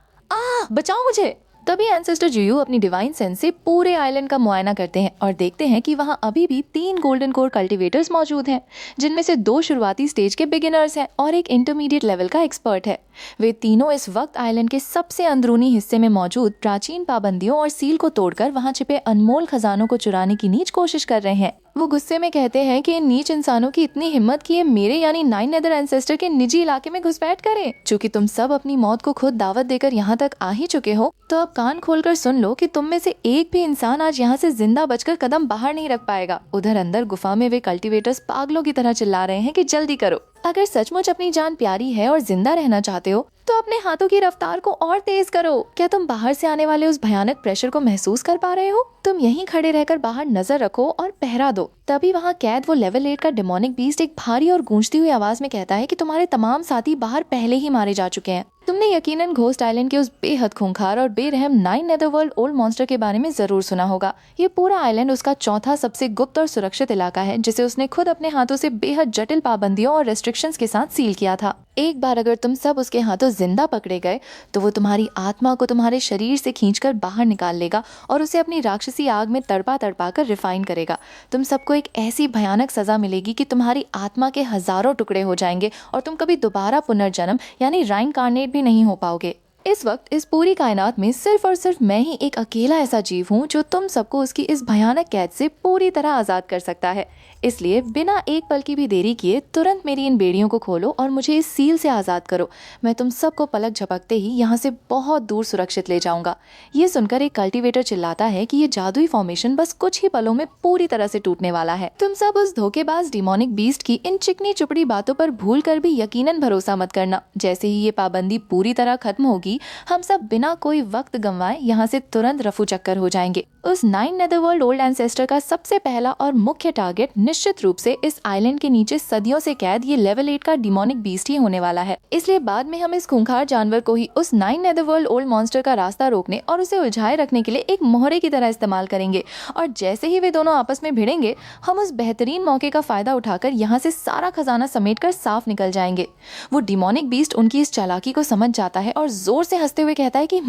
बचाओ मुझे। तभी एंसेस्टर जुयू अपनी डिवाइन सेंस से पूरे आइलैंड का मुआयना करते हैं और देखते हैं कि वहां अभी भी 3 गोल्डन कोर कल्टीवेटर्स मौजूद हैं, जिनमें से 2 शुरुआती स्टेज के बिगिनर्स हैं और एक इंटरमीडिएट लेवल का एक्सपर्ट है। वे तीनों इस वक्त आइलैंड के सबसे अंदरूनी हिस्से में मौजूद प्राचीन पाबंदियों और सील को तोड़कर वहां छिपे अनमोल खजानों को चुराने की नीच कोशिश कर रहे हैं। वो गुस्से में कहते हैं कि इन नीच इंसानों की इतनी हिम्मत कि ये मेरे यानी 9 नेदर एंसेस्टर के निजी इलाके में घुसपैठ करें। चूंकि तुम सब अपनी मौत को खुद दावत देकर यहाँ तक आ ही चुके हो, तो अब कान खोलकर सुन लो कि तुम में से एक भी इंसान आज यहाँ से जिंदा बचकर कदम बाहर नहीं रख पाएगा। उधर अंदर गुफा में वे कल्टीवेटर्स पागलों की तरह चिल्ला रहे हैं कि जल्दी करो। अगर सचमुच अपनी जान प्यारी है और जिंदा रहना चाहते हो तो अपने हाथों की रफ्तार को और तेज करो। क्या तुम बाहर से आने वाले उस भयानक प्रेशर को महसूस कर पा रहे हो? तुम यहीं खड़े रहकर बाहर नजर रखो और पहरा दो। तभी वहाँ कैद वो लेवल 8 का डेमोनिक बीस्ट एक भारी और गूंजती हुई आवाज में कहता है कि तुम्हारे तमाम साथी बाहर पहले ही मारे जा चुके हैं। तुमने यकीनन घोस्ट आइलैंड के उस बेहद खूंखार और बेरहम 9 नेदरवर्ल्ड ओल्ड मॉन्स्टर के बारे में जरूर सुना होगा। ये पूरा आइलैंड उसका चौथा सबसे गुप्त और सुरक्षित इलाका है, जिसे उसने खुद अपने हाथों से बेहद जटिल पाबंदियों और रेस्ट्रिक्शंस के साथ सील किया था। एक बार अगर तुम सब उसके हाथों जिंदा पकड़े गए तो वो तुम्हारी आत्मा को तुम्हारे शरीर से खींचकर बाहर निकाल लेगा और उसे अपनी राक्षसी आग में तड़पा तड़पा कर रिफाइन करेगा। तुम सबको एक ऐसी भयानक सजा मिलेगी कि तुम्हारी आत्मा के हजारों टुकड़े हो जाएंगे और तुम कभी दोबारा पुनर्जन्म यानी राइनकार्नेट भी नहीं हो पाओगे। इस वक्त इस पूरी कायनात में सिर्फ और सिर्फ मैं ही एक अकेला ऐसा जीव हूँ जो तुम सबको उसकी इस भयानक कैद से पूरी तरह आजाद कर सकता है। इसलिए बिना एक पल की भी देरी किए तुरंत मेरी इन बेड़ियों को खोलो और मुझे इस सील से आजाद करो। मैं तुम सबको पलक झपकते ही यहाँ से बहुत दूर सुरक्षित ले जाऊंगा। ये सुनकर एक कल्टीवेटर चिल्लाता है कि ये जादुई फॉर्मेशन बस कुछ ही पलों में पूरी तरह से टूटने वाला है। तुम सब उस धोखेबाज डिमोनिक बीस्ट की इन चिकनी चुपड़ी बातों पर भूल कर भी यकीनन भरोसा मत करना। जैसे ही ये पाबंदी पूरी तरह खत्म होगी, हम सब बिना कोई वक्त गंवाए यहाँ से तुरंत रफू चक्कर हो जाएंगे। उस 9 नेदरवर्ल्ड ओल्ड एंसेस्टर का सबसे पहला और मुख्य टारगेट निश्चित रूप से इस आइलैंड के नीचे सदियों से कैद ये लेवल 8 का डिमोनिक बीस्ट ही होने वाला है। इसलिए बाद में हम इस खूंखार जानवर को ही उस 9 नेदरवर्ल्ड ओल्ड मॉन्स्टर का रास्ता रोकने और उसे उलझाए रखने के लिए एक मोहरे की तरह इस्तेमाल करेंगे। और जैसे ही वे दोनों आपस में भिड़ेंगे, हम उस बेहतरीन मौके का फायदा उठाकर यहाँ से सारा खजाना समेटकर साफ निकल जाएंगे। वो डिमोनिक बीस्ट उनकी इस चालाकी को समझ जाता है और जोर से हंसते हुए कहता है कि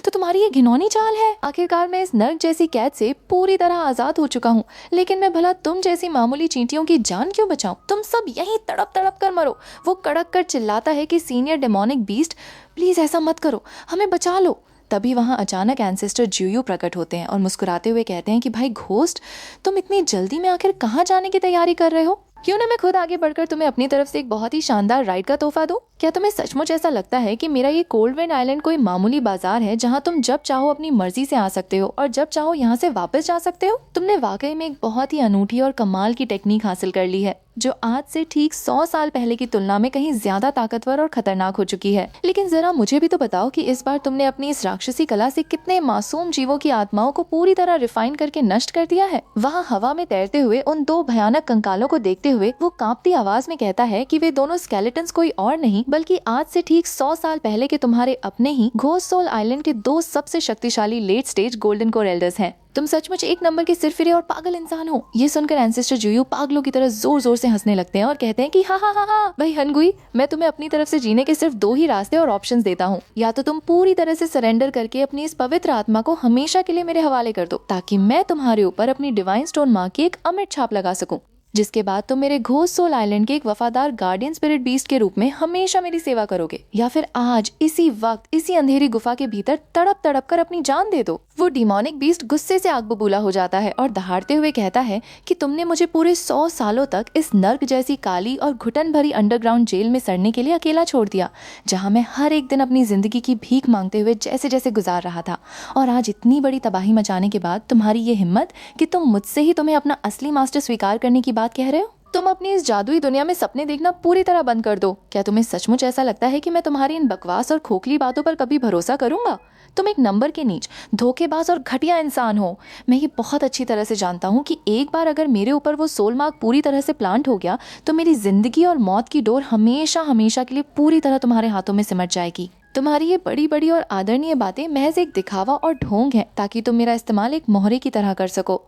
तो तुम्हारी ये घिनौनी चाल है। आखिरकार मैं इस नर्क जैसी कैद से पूरी तरह आजाद हो चुका हूँ, लेकिन मैं भला तुम जैसी मामूली चींटियों की जान क्यों बचाऊं? तुम सब यहीं तड़प तड़प कर मरो। वो कड़क कर चिल्लाता है कि सीनियर डेमोनिक बीस्ट, प्लीज ऐसा मत करो, हमें बचा लो। तभी वहां अचानक एंसेस्टर ज्यूयू प्रकट होते हैं और मुस्कुराते हुए कहते हैं कि भाई घोस्ट, तुम इतनी जल्दी में आखिर कहाँ जाने की तैयारी कर रहे हो? क्यों ना मैं खुद आगे बढ़कर तुम्हें अपनी तरफ से एक बहुत ही शानदार राइड का तोहफा दूं? क्या तुम्हें सचमुच ऐसा लगता है कि मेरा ये कोल्ड विंड आइलैंड कोई मामूली बाजार है जहां तुम जब चाहो अपनी मर्जी से आ सकते हो और जब चाहो यहाँ से वापस जा सकते हो? तुमने वाकई में एक बहुत ही अनूठी और कमाल की टेक्निक हासिल कर ली है, जो आज से ठीक 100 साल पहले की तुलना में कहीं ज्यादा ताकतवर और खतरनाक हो चुकी है। लेकिन जरा मुझे भी तो बताओ कि इस बार तुमने अपनी इस राक्षसी कला से कितने मासूम जीवों की आत्माओं को पूरी तरह रिफाइन करके नष्ट कर दिया है। वहाँ हवा में तैरते हुए उन दो भयानक कंकालों को देखते हुए वो कांपती आवाज में कहता है कि वे दोनों स्केलेटन्स कोई और नहीं बल्कि आज से ठीक 100 साल पहले के तुम्हारे अपने ही घोस्ट सोल आइलैंड के दो सबसे शक्तिशाली late stage golden core elders हैं। तुम सचमुच एक नंबर के सिरफिरे और पागल इंसान हो। ये सुनकर एंसेस्टर ज्यूयू पागलों की तरह जोर जोर से हंसने लगते हैं और कहते हैं कि हाँ हाँ हाँ हाँ भाई हनगुई, मैं तुम्हें अपनी तरफ से जीने के सिर्फ 2 ही रास्ते और ऑप्शंस देता हूँ। या तो तुम पूरी तरह से सरेंडर करके अपनी इस पवित्र आत्मा को हमेशा के लिए मेरे हवाले कर दो, ताकि मैं तुम्हारे ऊपर अपनी डिवाइन स्टोन माँ की एक अमिट छाप लगा सकूं, जिसके बाद तुम मेरे घोस्ट सोल आइलैंड के एक वफादार गार्डियन स्पिरिट बीस्ट के रूप में हमेशा मेरी सेवा करोगे। या फिर आज इसी वक्त इसी अंधेरी गुफा के भीतर तड़प तड़प कर अपनी जान दे दो। वो डिमोनिक बीस्ट गुस्से से आग बबूला हो जाता है और दहाड़ते हुए कहता है कि तुमने मुझे पूरे 100 सालों तक इस नर्क जैसी काली और घुटन भरी अंडरग्राउंड जेल में सड़ने के लिए अकेला छोड़ दिया, जहाँ मैं हर एक दिन अपनी जिंदगी की भीख मांगते हुए जैसे जैसे गुजार रहा था। और आज इतनी बड़ी तबाही मचाने के बाद तुम्हारी ये हिम्मत कि तुम मुझसे ही तुम्हें अपना असली मास्टर स्वीकार करने की बात कह रहे हो? तुम अपनी इस जादुई दुनिया में सपने देखना पूरी तरह बंद कर दो। क्या तुम्हें सचमुच ऐसा लगता है कि मैं तुम्हारी इन बकवास और खोखली बातों पर कभी भरोसा करूंगा? तुम एक नंबर के नीच, धोखेबाज और घटिया इंसान हो। मैं ये बहुत अच्छी तरह से जानता हूँ कि एक बार अगर मेरे ऊपर वो सोल मार्क पूरी तरह से प्लांट हो गया तो मेरी जिंदगी और मौत की डोर हमेशा हमेशा के लिए पूरी तरह तुम्हारे हाथों में सिमट जाएगी। तुम्हारी ये बड़ी बड़ी और आदरणीय बातें महज एक दिखावा और ढोंग है, ताकि तुम मेरा इस्तेमाल एक मोहरे की तरह कर सको।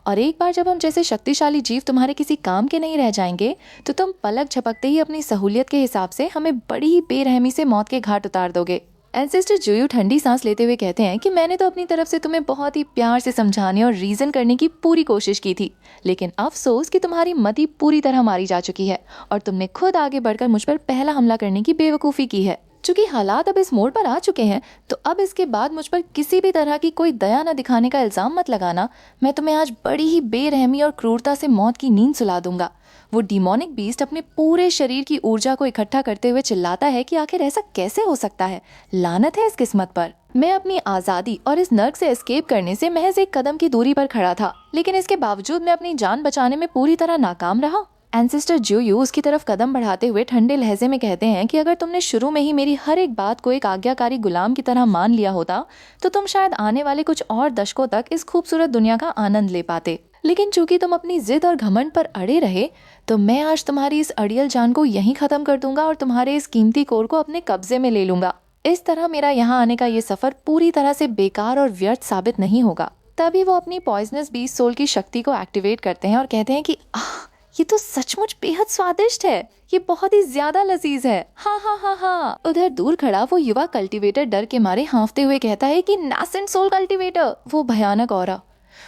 और एक बार जब हम जैसे शक्तिशाली जीव तुम्हारे किसी काम के नहीं रह जाएंगे तो तुम पलक झपकते ही अपनी सहूलियत के हिसाब से हमें बड़ी ही बेरहमी से मौत के घाट उतार दोगे। एंसेस्टर ज्यूयू ठंडी सांस लेते हुए कहते हैं कि मैंने तो अपनी तरफ से तुम्हें बहुत ही प्यार से समझाने और रीजन करने की पूरी कोशिश की थी, लेकिन अफसोस कि तुम्हारी मति पूरी तरह मारी जा चुकी है और तुमने खुद आगे बढ़कर मुझ पर पहला हमला करने की बेवकूफ़ी की है। चूंकि हालात अब इस मोड़ पर आ चुके हैं तो अब इसके बाद मुझ पर किसी भी तरह की कोई दया न दिखाने का इल्जाम मत लगाना। मैं तुम्हें आज बड़ी ही बेरहमी और क्रूरता से मौत की नींद सुला दूंगा। वो डिमोनिक बीस्ट अपने पूरे शरीर की ऊर्जा को इकट्ठा करते हुए चिल्लाता है कि आखिर ऐसा कैसे हो सकता है, लानत है इस किस्मत पर। मैं अपनी आज़ादी और इस नर्क से एस्केप करने से महज एक कदम की दूरी पर खड़ा था, लेकिन इसके बावजूद मैं अपनी जान बचाने में पूरी तरह नाकाम रहा। एंसेस्टर ज्यूयू उसकी तरफ कदम बढ़ाते हुए ठंडे लहजे में कहते हैं कि अगर तुमने शुरू में ही मेरी हर एक बात को एक आज्ञाकारी गुलाम की तरह मान लिया होता तो तुम शायद आने वाले कुछ और दशकों तक इस खूबसूरत दुनिया का आनंद ले पाते। लेकिन चूंकि तुम अपनी जिद और घमंड पर अड़े रहे तो मैं आज तुम्हारी इस अड़ियल जान को यहीं खत्म कर दूंगा और तुम्हारे इस कीमती कोर को अपने कब्जे में ले लूंगा। इस तरह मेरा यहाँ आने का ये सफर पूरी तरह से बेकार और व्यर्थ साबित नहीं होगा। तभी वो अपनी पॉइजनस बीस्ट सोल की शक्ति को एक्टिवेट करते हैं और कहते हैं कि ये तो सचमुच बेहद स्वादिष्ट है, ये बहुत ही ज्यादा लजीज है। हाँ हाँ हाँ हाँ। उधर दूर खड़ा वो युवा कल्टीवेटर डर के मारे हाँफते हुए कहता है कि नासेंट सोल कल्टीवेटर, वो भयानक ऑरा,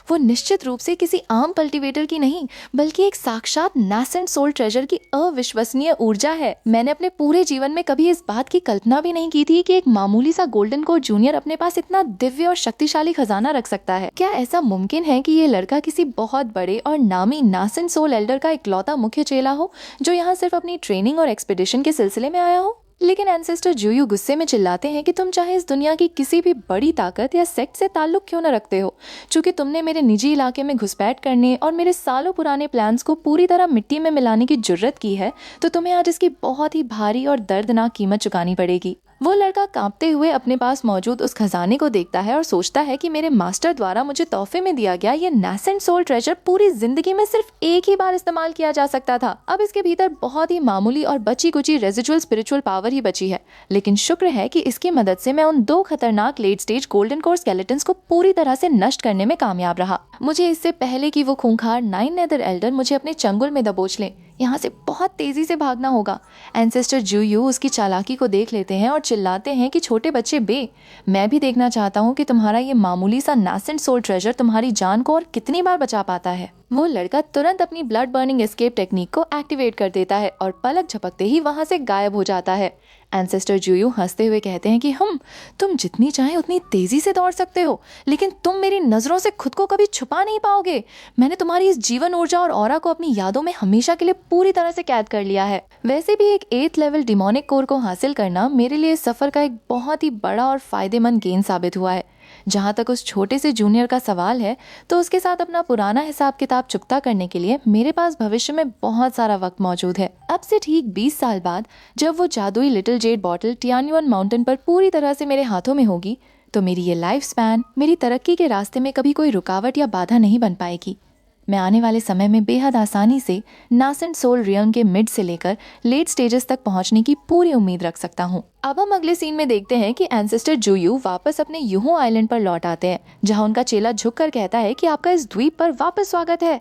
वो निश्चित रूप से किसी आम कल्टीवेटर की नहीं बल्कि एक साक्षात नासेंट सोल ट्रेजर की अविश्वसनीय ऊर्जा है। मैंने अपने पूरे जीवन में कभी इस बात की कल्पना भी नहीं की थी कि एक मामूली सा गोल्डन कोर जूनियर अपने पास इतना दिव्य और शक्तिशाली खजाना रख सकता है। क्या ऐसा मुमकिन है कि ये लड़का किसी बहुत बड़े और नामी नासेंट सोल एल्डर का इकलौता मुख्य चेला हो जो यहाँ सिर्फ अपनी ट्रेनिंग और एक्सपीडिशन के सिलसिले में आया हो? लेकिन एंसेस्टर जुयू गुस्से में चिल्लाते हैं कि तुम चाहे इस दुनिया की किसी भी बड़ी ताकत या सेक्ट से ताल्लुक क्यों न रखते हो, चूंकि तुमने मेरे निजी इलाके में घुसपैठ करने और मेरे सालों पुराने प्लान्स को पूरी तरह मिट्टी में मिलाने की जुर्रत की है, तो तुम्हें आज इसकी बहुत ही भारी और दर्दनाक कीमत चुकानी पड़ेगी। वो लड़का कांपते हुए अपने पास मौजूद उस खजाने को देखता है और सोचता है कि मेरे मास्टर द्वारा मुझे तोहफे में दिया गया ये नासेंट सोल ट्रेजर पूरी जिंदगी में सिर्फ एक ही बार इस्तेमाल किया जा सकता था। अब इसके भीतर बहुत ही मामूली और बची कुची रेजिडुअल स्पिरिचुअल पावर ही बची है, लेकिन शुक्र है कि इसकी मदद से मैं उन 2 खतरनाक late stage golden core skeletons को पूरी तरह से नष्ट करने में कामयाब रहा। मुझे इससे पहले कि वो खूंखार 9 नेदर एल्डर मुझे अपने चंगुल में दबोच लें, यहाँ से बहुत तेजी से भागना होगा। एंसेस्टर जुयू उसकी चालाकी को देख लेते हैं और चिल्लाते हैं कि छोटे बच्चे बे, मैं भी देखना चाहता हूँ कि तुम्हारा ये मामूली सा नासेंट सोल ट्रेजर तुम्हारी जान को और कितनी बार बचा पाता है। वो लड़का तुरंत अपनी ब्लड बर्निंग एस्केप टेक्निक को एक्टिवेट कर देता है और पलक झपकते ही वहां से गायब हो जाता है। एंसेस्टर जुयू हंसते हुए कहते हैं कि तुम जितनी चाहे उतनी तेजी से दौड़ सकते हो, लेकिन तुम मेरी नजरों से खुद को कभी छुपा नहीं पाओगे। मैंने तुम्हारी इस जीवन ऊर्जा और ऑरा को अपनी यादों में हमेशा के लिए पूरी तरह से कैद कर लिया है। वैसे भी एक 8th लेवल डिमोनिक कोर को हासिल करना मेरे लिए इस सफर का एक बहुत ही बड़ा और फायदेमंद गेन साबित हुआ है। जहाँ तक उस छोटे से जूनियर का सवाल है, तो उसके साथ अपना पुराना हिसाब किताब चुकता करने के लिए मेरे पास भविष्य में बहुत सारा वक्त मौजूद है। अब से ठीक 20 साल बाद जब वो जादुई लिटिल जेड बॉटल टियान्युन माउंटेन पर पूरी तरह से मेरे हाथों में होगी, तो मेरी ये लाइफ स्पैन मेरी तरक्की के रास्ते में कभी कोई रुकावट या बाधा नहीं बन पाएगी। मैं आने वाले समय में बेहद आसानी से नासेंट सोल रियल्म के मिड से लेकर लेट स्टेजेस तक पहुंचने की पूरी उम्मीद रख सकता हूं। अब हम अगले सीन में देखते हैं कि एंसेस्टर जुयू वापस अपने यूहू आइलैंड पर लौट आते हैं, जहां उनका चेला झुककर कहता है कि आपका इस द्वीप पर वापस स्वागत है।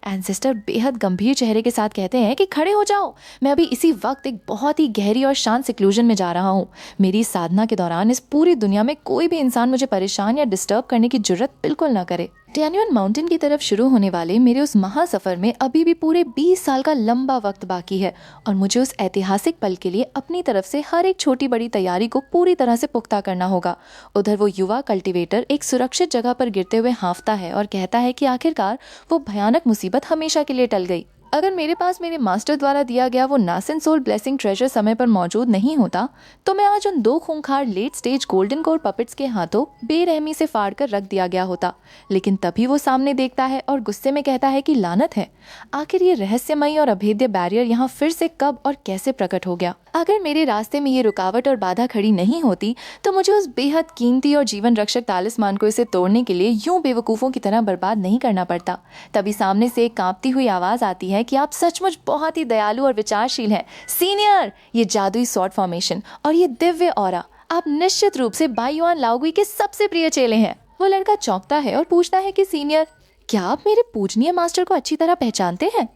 एंसेस्टर बेहद गंभीर चेहरे के साथ कहते हैं कि खड़े हो जाओ, मैं अभी इसी वक्त एक बहुत ही गहरी और शांत सिक्लूजन में जा रहा हूँ। मेरी साधना के दौरान इस पूरी दुनिया में कोई भी इंसान मुझे परेशान या डिस्टर्ब करने की जुर्रत बिल्कुल न करे। टियान्युन माउंटेन की तरफ शुरू होने वाले मेरे उस महासफर में अभी भी पूरे 20 साल का लंबा वक्त बाकी है और मुझे उस ऐतिहासिक पल के लिए अपनी तरफ से हर एक छोटी बड़ी तैयारी को पूरी तरह से पुख्ता करना होगा। उधर वो युवा कल्टीवेटर एक सुरक्षित जगह पर गिरते हुए हाँफता है और कहता है कि आखिरकार वो भयानक मुसीबत हमेशा के लिए टल गई। अगर मेरे पास मेरे मास्टर द्वारा दिया गया वो नासेंट सोल ब्लेसिंग ट्रेजर समय पर मौजूद नहीं होता, तो मैं आज उन 2 खूंखार late stage golden core puppets के हाथों बेरहमी से फाड़ कर रख दिया गया होता। लेकिन तभी वो सामने देखता है और गुस्से में कहता है कि लानत है, आखिर ये रहस्यमयी और अभेद्य बैरियर यहाँ फिर से कब और कैसे प्रकट हो गया। अगर मेरे रास्ते में ये रुकावट और बाधा खड़ी नहीं होती, तो मुझे उस बेहद कीमती और जीवन रक्षक तालिस्मान को इसे तोड़ने के लिए यूं बेवकूफ़ों की तरह बर्बाद नहीं करना पड़ता। तभी सामने से एक कांपती हुई आवाज़ आती है कि आप सचमुच बहुत ही दयालु और विचारशील हैं सीनियर। ये जादुई सॉर्ड फॉर्मेशन और ये दिव्य ऑरा, आप निश्चित रूप से बायुआन लाओगुई के सबसे प्रिय चेले हैं। वो लड़का चौंकता है और पूछता है कि सीनियर, क्या आप मेरे पूजनीय मास्टर को अच्छी तरह पहचानते हैं?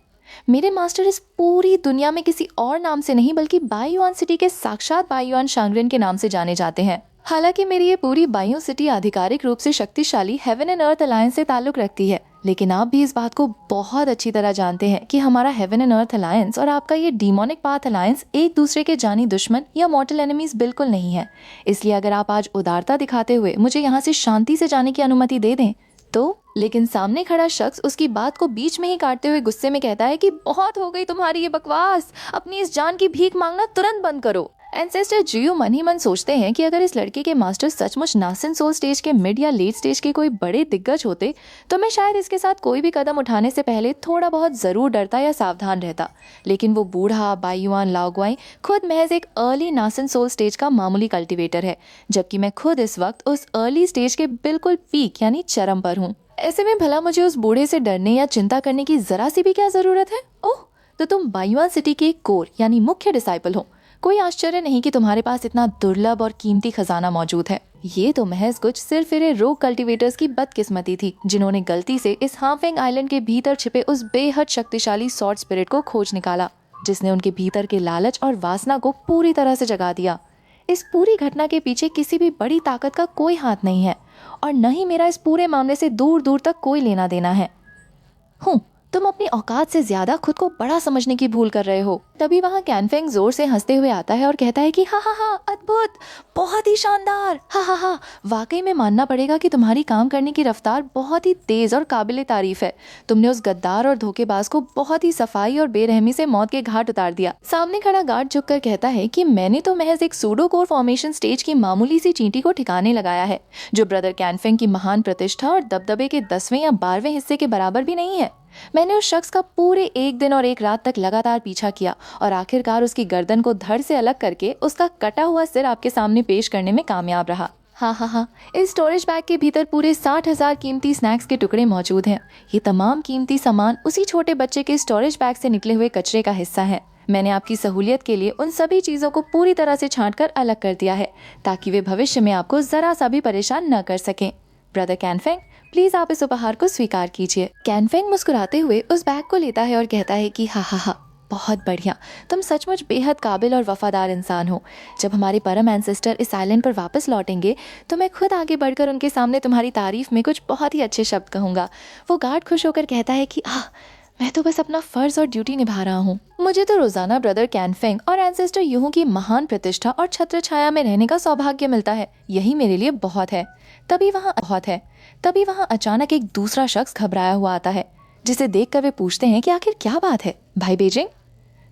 मेरे मास्टर इस पूरी दुनिया में किसी और नाम से नहीं बल्कि बायुआन सिटी के साक्षात बायुआन शांग्रेन के नाम से जाने जाते हैं। हालांकि मेरी ये पूरी बायू सिटी आधिकारिक रूप से शक्तिशाली हेवन एंड अर्थ अलायंस से ताल्लुक रखती है, लेकिन आप भी इस बात को बहुत अच्छी तरह जानते हैं कि हमारा हेवन एंड अर्थ अलायंस और आपका ये डीमोनिक पाथ अलायंस एक दूसरे के जानी दुश्मन या मॉर्टल एनिमीज बिल्कुल नहीं है। इसलिए अगर आप आज उदारता दिखाते हुए मुझे यहाँ से शांति से जाने की अनुमति दे दें तो। लेकिन सामने खड़ा शख्स उसकी बात को बीच में ही काटते हुए गुस्से में कहता है कि बहुत हो गई तुम्हारी ये बकवास, अपनी इस जान की भीख मांगना तुरंत बंद करो। एंसेस्टर जियो मन ही मन सोचते हैं कि अगर इस लड़के के मास्टर सचमुच नासेंट सोल स्टेज के मिड या लेट स्टेज के कोई बड़े दिग्गज होते, तो मैं शायद इसके साथ कोई भी कदम उठाने से पहले थोड़ा बहुत जरूर डरता या सावधान रहता। लेकिन वो बूढ़ा बायुआन लाओगुआई खुद महज एक अर्ली नासेंट सोल स्टेज का मामूली कल्टिवेटर है, जबकि मैं खुद इस वक्त उस अर्ली स्टेज के बिल्कुल पीक यानी चरम पर हूँ। ऐसे में भला मुझे उस बूढ़े से डरने या चिंता करने की जरा सी भी क्या जरूरत है? ओह, तो तुम बायुआन सिटी के एक कोर यानी मुख्य डिसाइपल हो। कोई आश्चर्य नहीं कि तुम्हारे पास इतना दुर्लभ और कीमती खजाना मौजूद है। ये तो महज कुछ सिरफिरे रोग कल्टीवेटर्स की बदकिस्मती थी, जिन्होंने गलती से इस हाफेंग आइलैंड के भीतर छिपे उस बेहद शक्तिशाली सॉर्ड स्पिरिट को खोज निकाला, जिसने उनके भीतर के लालच और वासना को पूरी तरह से जगा दिया। इस पूरी घटना के पीछे किसी भी बड़ी ताकत का कोई हाथ नहीं है, और न ही मेरा इस पूरे मामले से दूर दूर तक कोई लेना देना है। तुम अपनी औकात से ज्यादा खुद को बड़ा समझने की भूल कर रहे हो। तभी वहाँ कैनफेंग जोर से हंसते हुए आता है और कहता है कि हा हा हा, अद्भुत, बहुत ही शानदार, हा हा हा। वाकई में मानना पड़ेगा कि तुम्हारी काम करने की रफ्तार बहुत ही तेज और काबिले तारीफ है। तुमने उस गद्दार और धोखेबाज को बहुत ही सफाई और बेरहमी से मौत के घाट उतार दिया। सामने खड़ा गार्ड झुककर कहता है कि मैंने तो महज एक सूडो कोर फॉर्मेशन स्टेज की मामूली सी चींटी को ठिकाने लगाया है, जो ब्रदर कैनफेंग की महान प्रतिष्ठा और दबदबे के 10वें या 12वें हिस्से के बराबर भी नहीं है। मैंने उस शख्स का पूरे एक दिन और एक रात तक लगातार पीछा किया और आखिरकार उसकी गर्दन को धड़ से अलग करके उसका कटा हुआ सिर आपके सामने पेश करने में कामयाब रहा। हाँ हाँ हाँ, इस स्टोरेज बैग के भीतर पूरे 60,000 कीमती स्नैक्स के टुकड़े मौजूद हैं। ये तमाम कीमती सामान उसी छोटे बच्चे के स्टोरेज बैग से निकले हुए कचरे का हिस्सा है। मैंने आपकी सहूलियत के लिए उन सभी चीज़ों को पूरी तरह से छांटकर अलग कर दिया है, ताकि वे भविष्य में आपको जरा सा भी परेशान न कर सकें। ब्रदर कैनफेंग, प्लीज आप इस उपहार को स्वीकार कीजिए। कैनफेंग मुस्कुराते हुए उस बैग को लेता है और कहता है कि हा हा हा, बहुत बढ़िया, तुम सचमुच बेहद काबिल और वफादार इंसान हो। जब हमारे परम एंसेस्टर इस आइलैंड पर वापस लौटेंगे तो मैं खुद आगे बढ़कर उनके सामने तुम्हारी तारीफ में कुछ बहुत ही अच्छे शब्द कहूँगा। वो गार्ड खुश होकर कहता है कि मैं तो बस अपना फर्ज और ड्यूटी निभा रहा हूँ। मुझे तो रोजाना ब्रदर कैनफेंग और एंसेस्टर यूहू की महान प्रतिष्ठा और छत्र छाया में रहने का सौभाग्य मिलता है। यही मेरे लिए बहुत है। तभी वहाँ अचानक एक दूसरा शख्स घबराया हुआ आता है, जिसे देखकर वे पूछते हैं कि आखिर क्या बात है। भाई बेजिंग,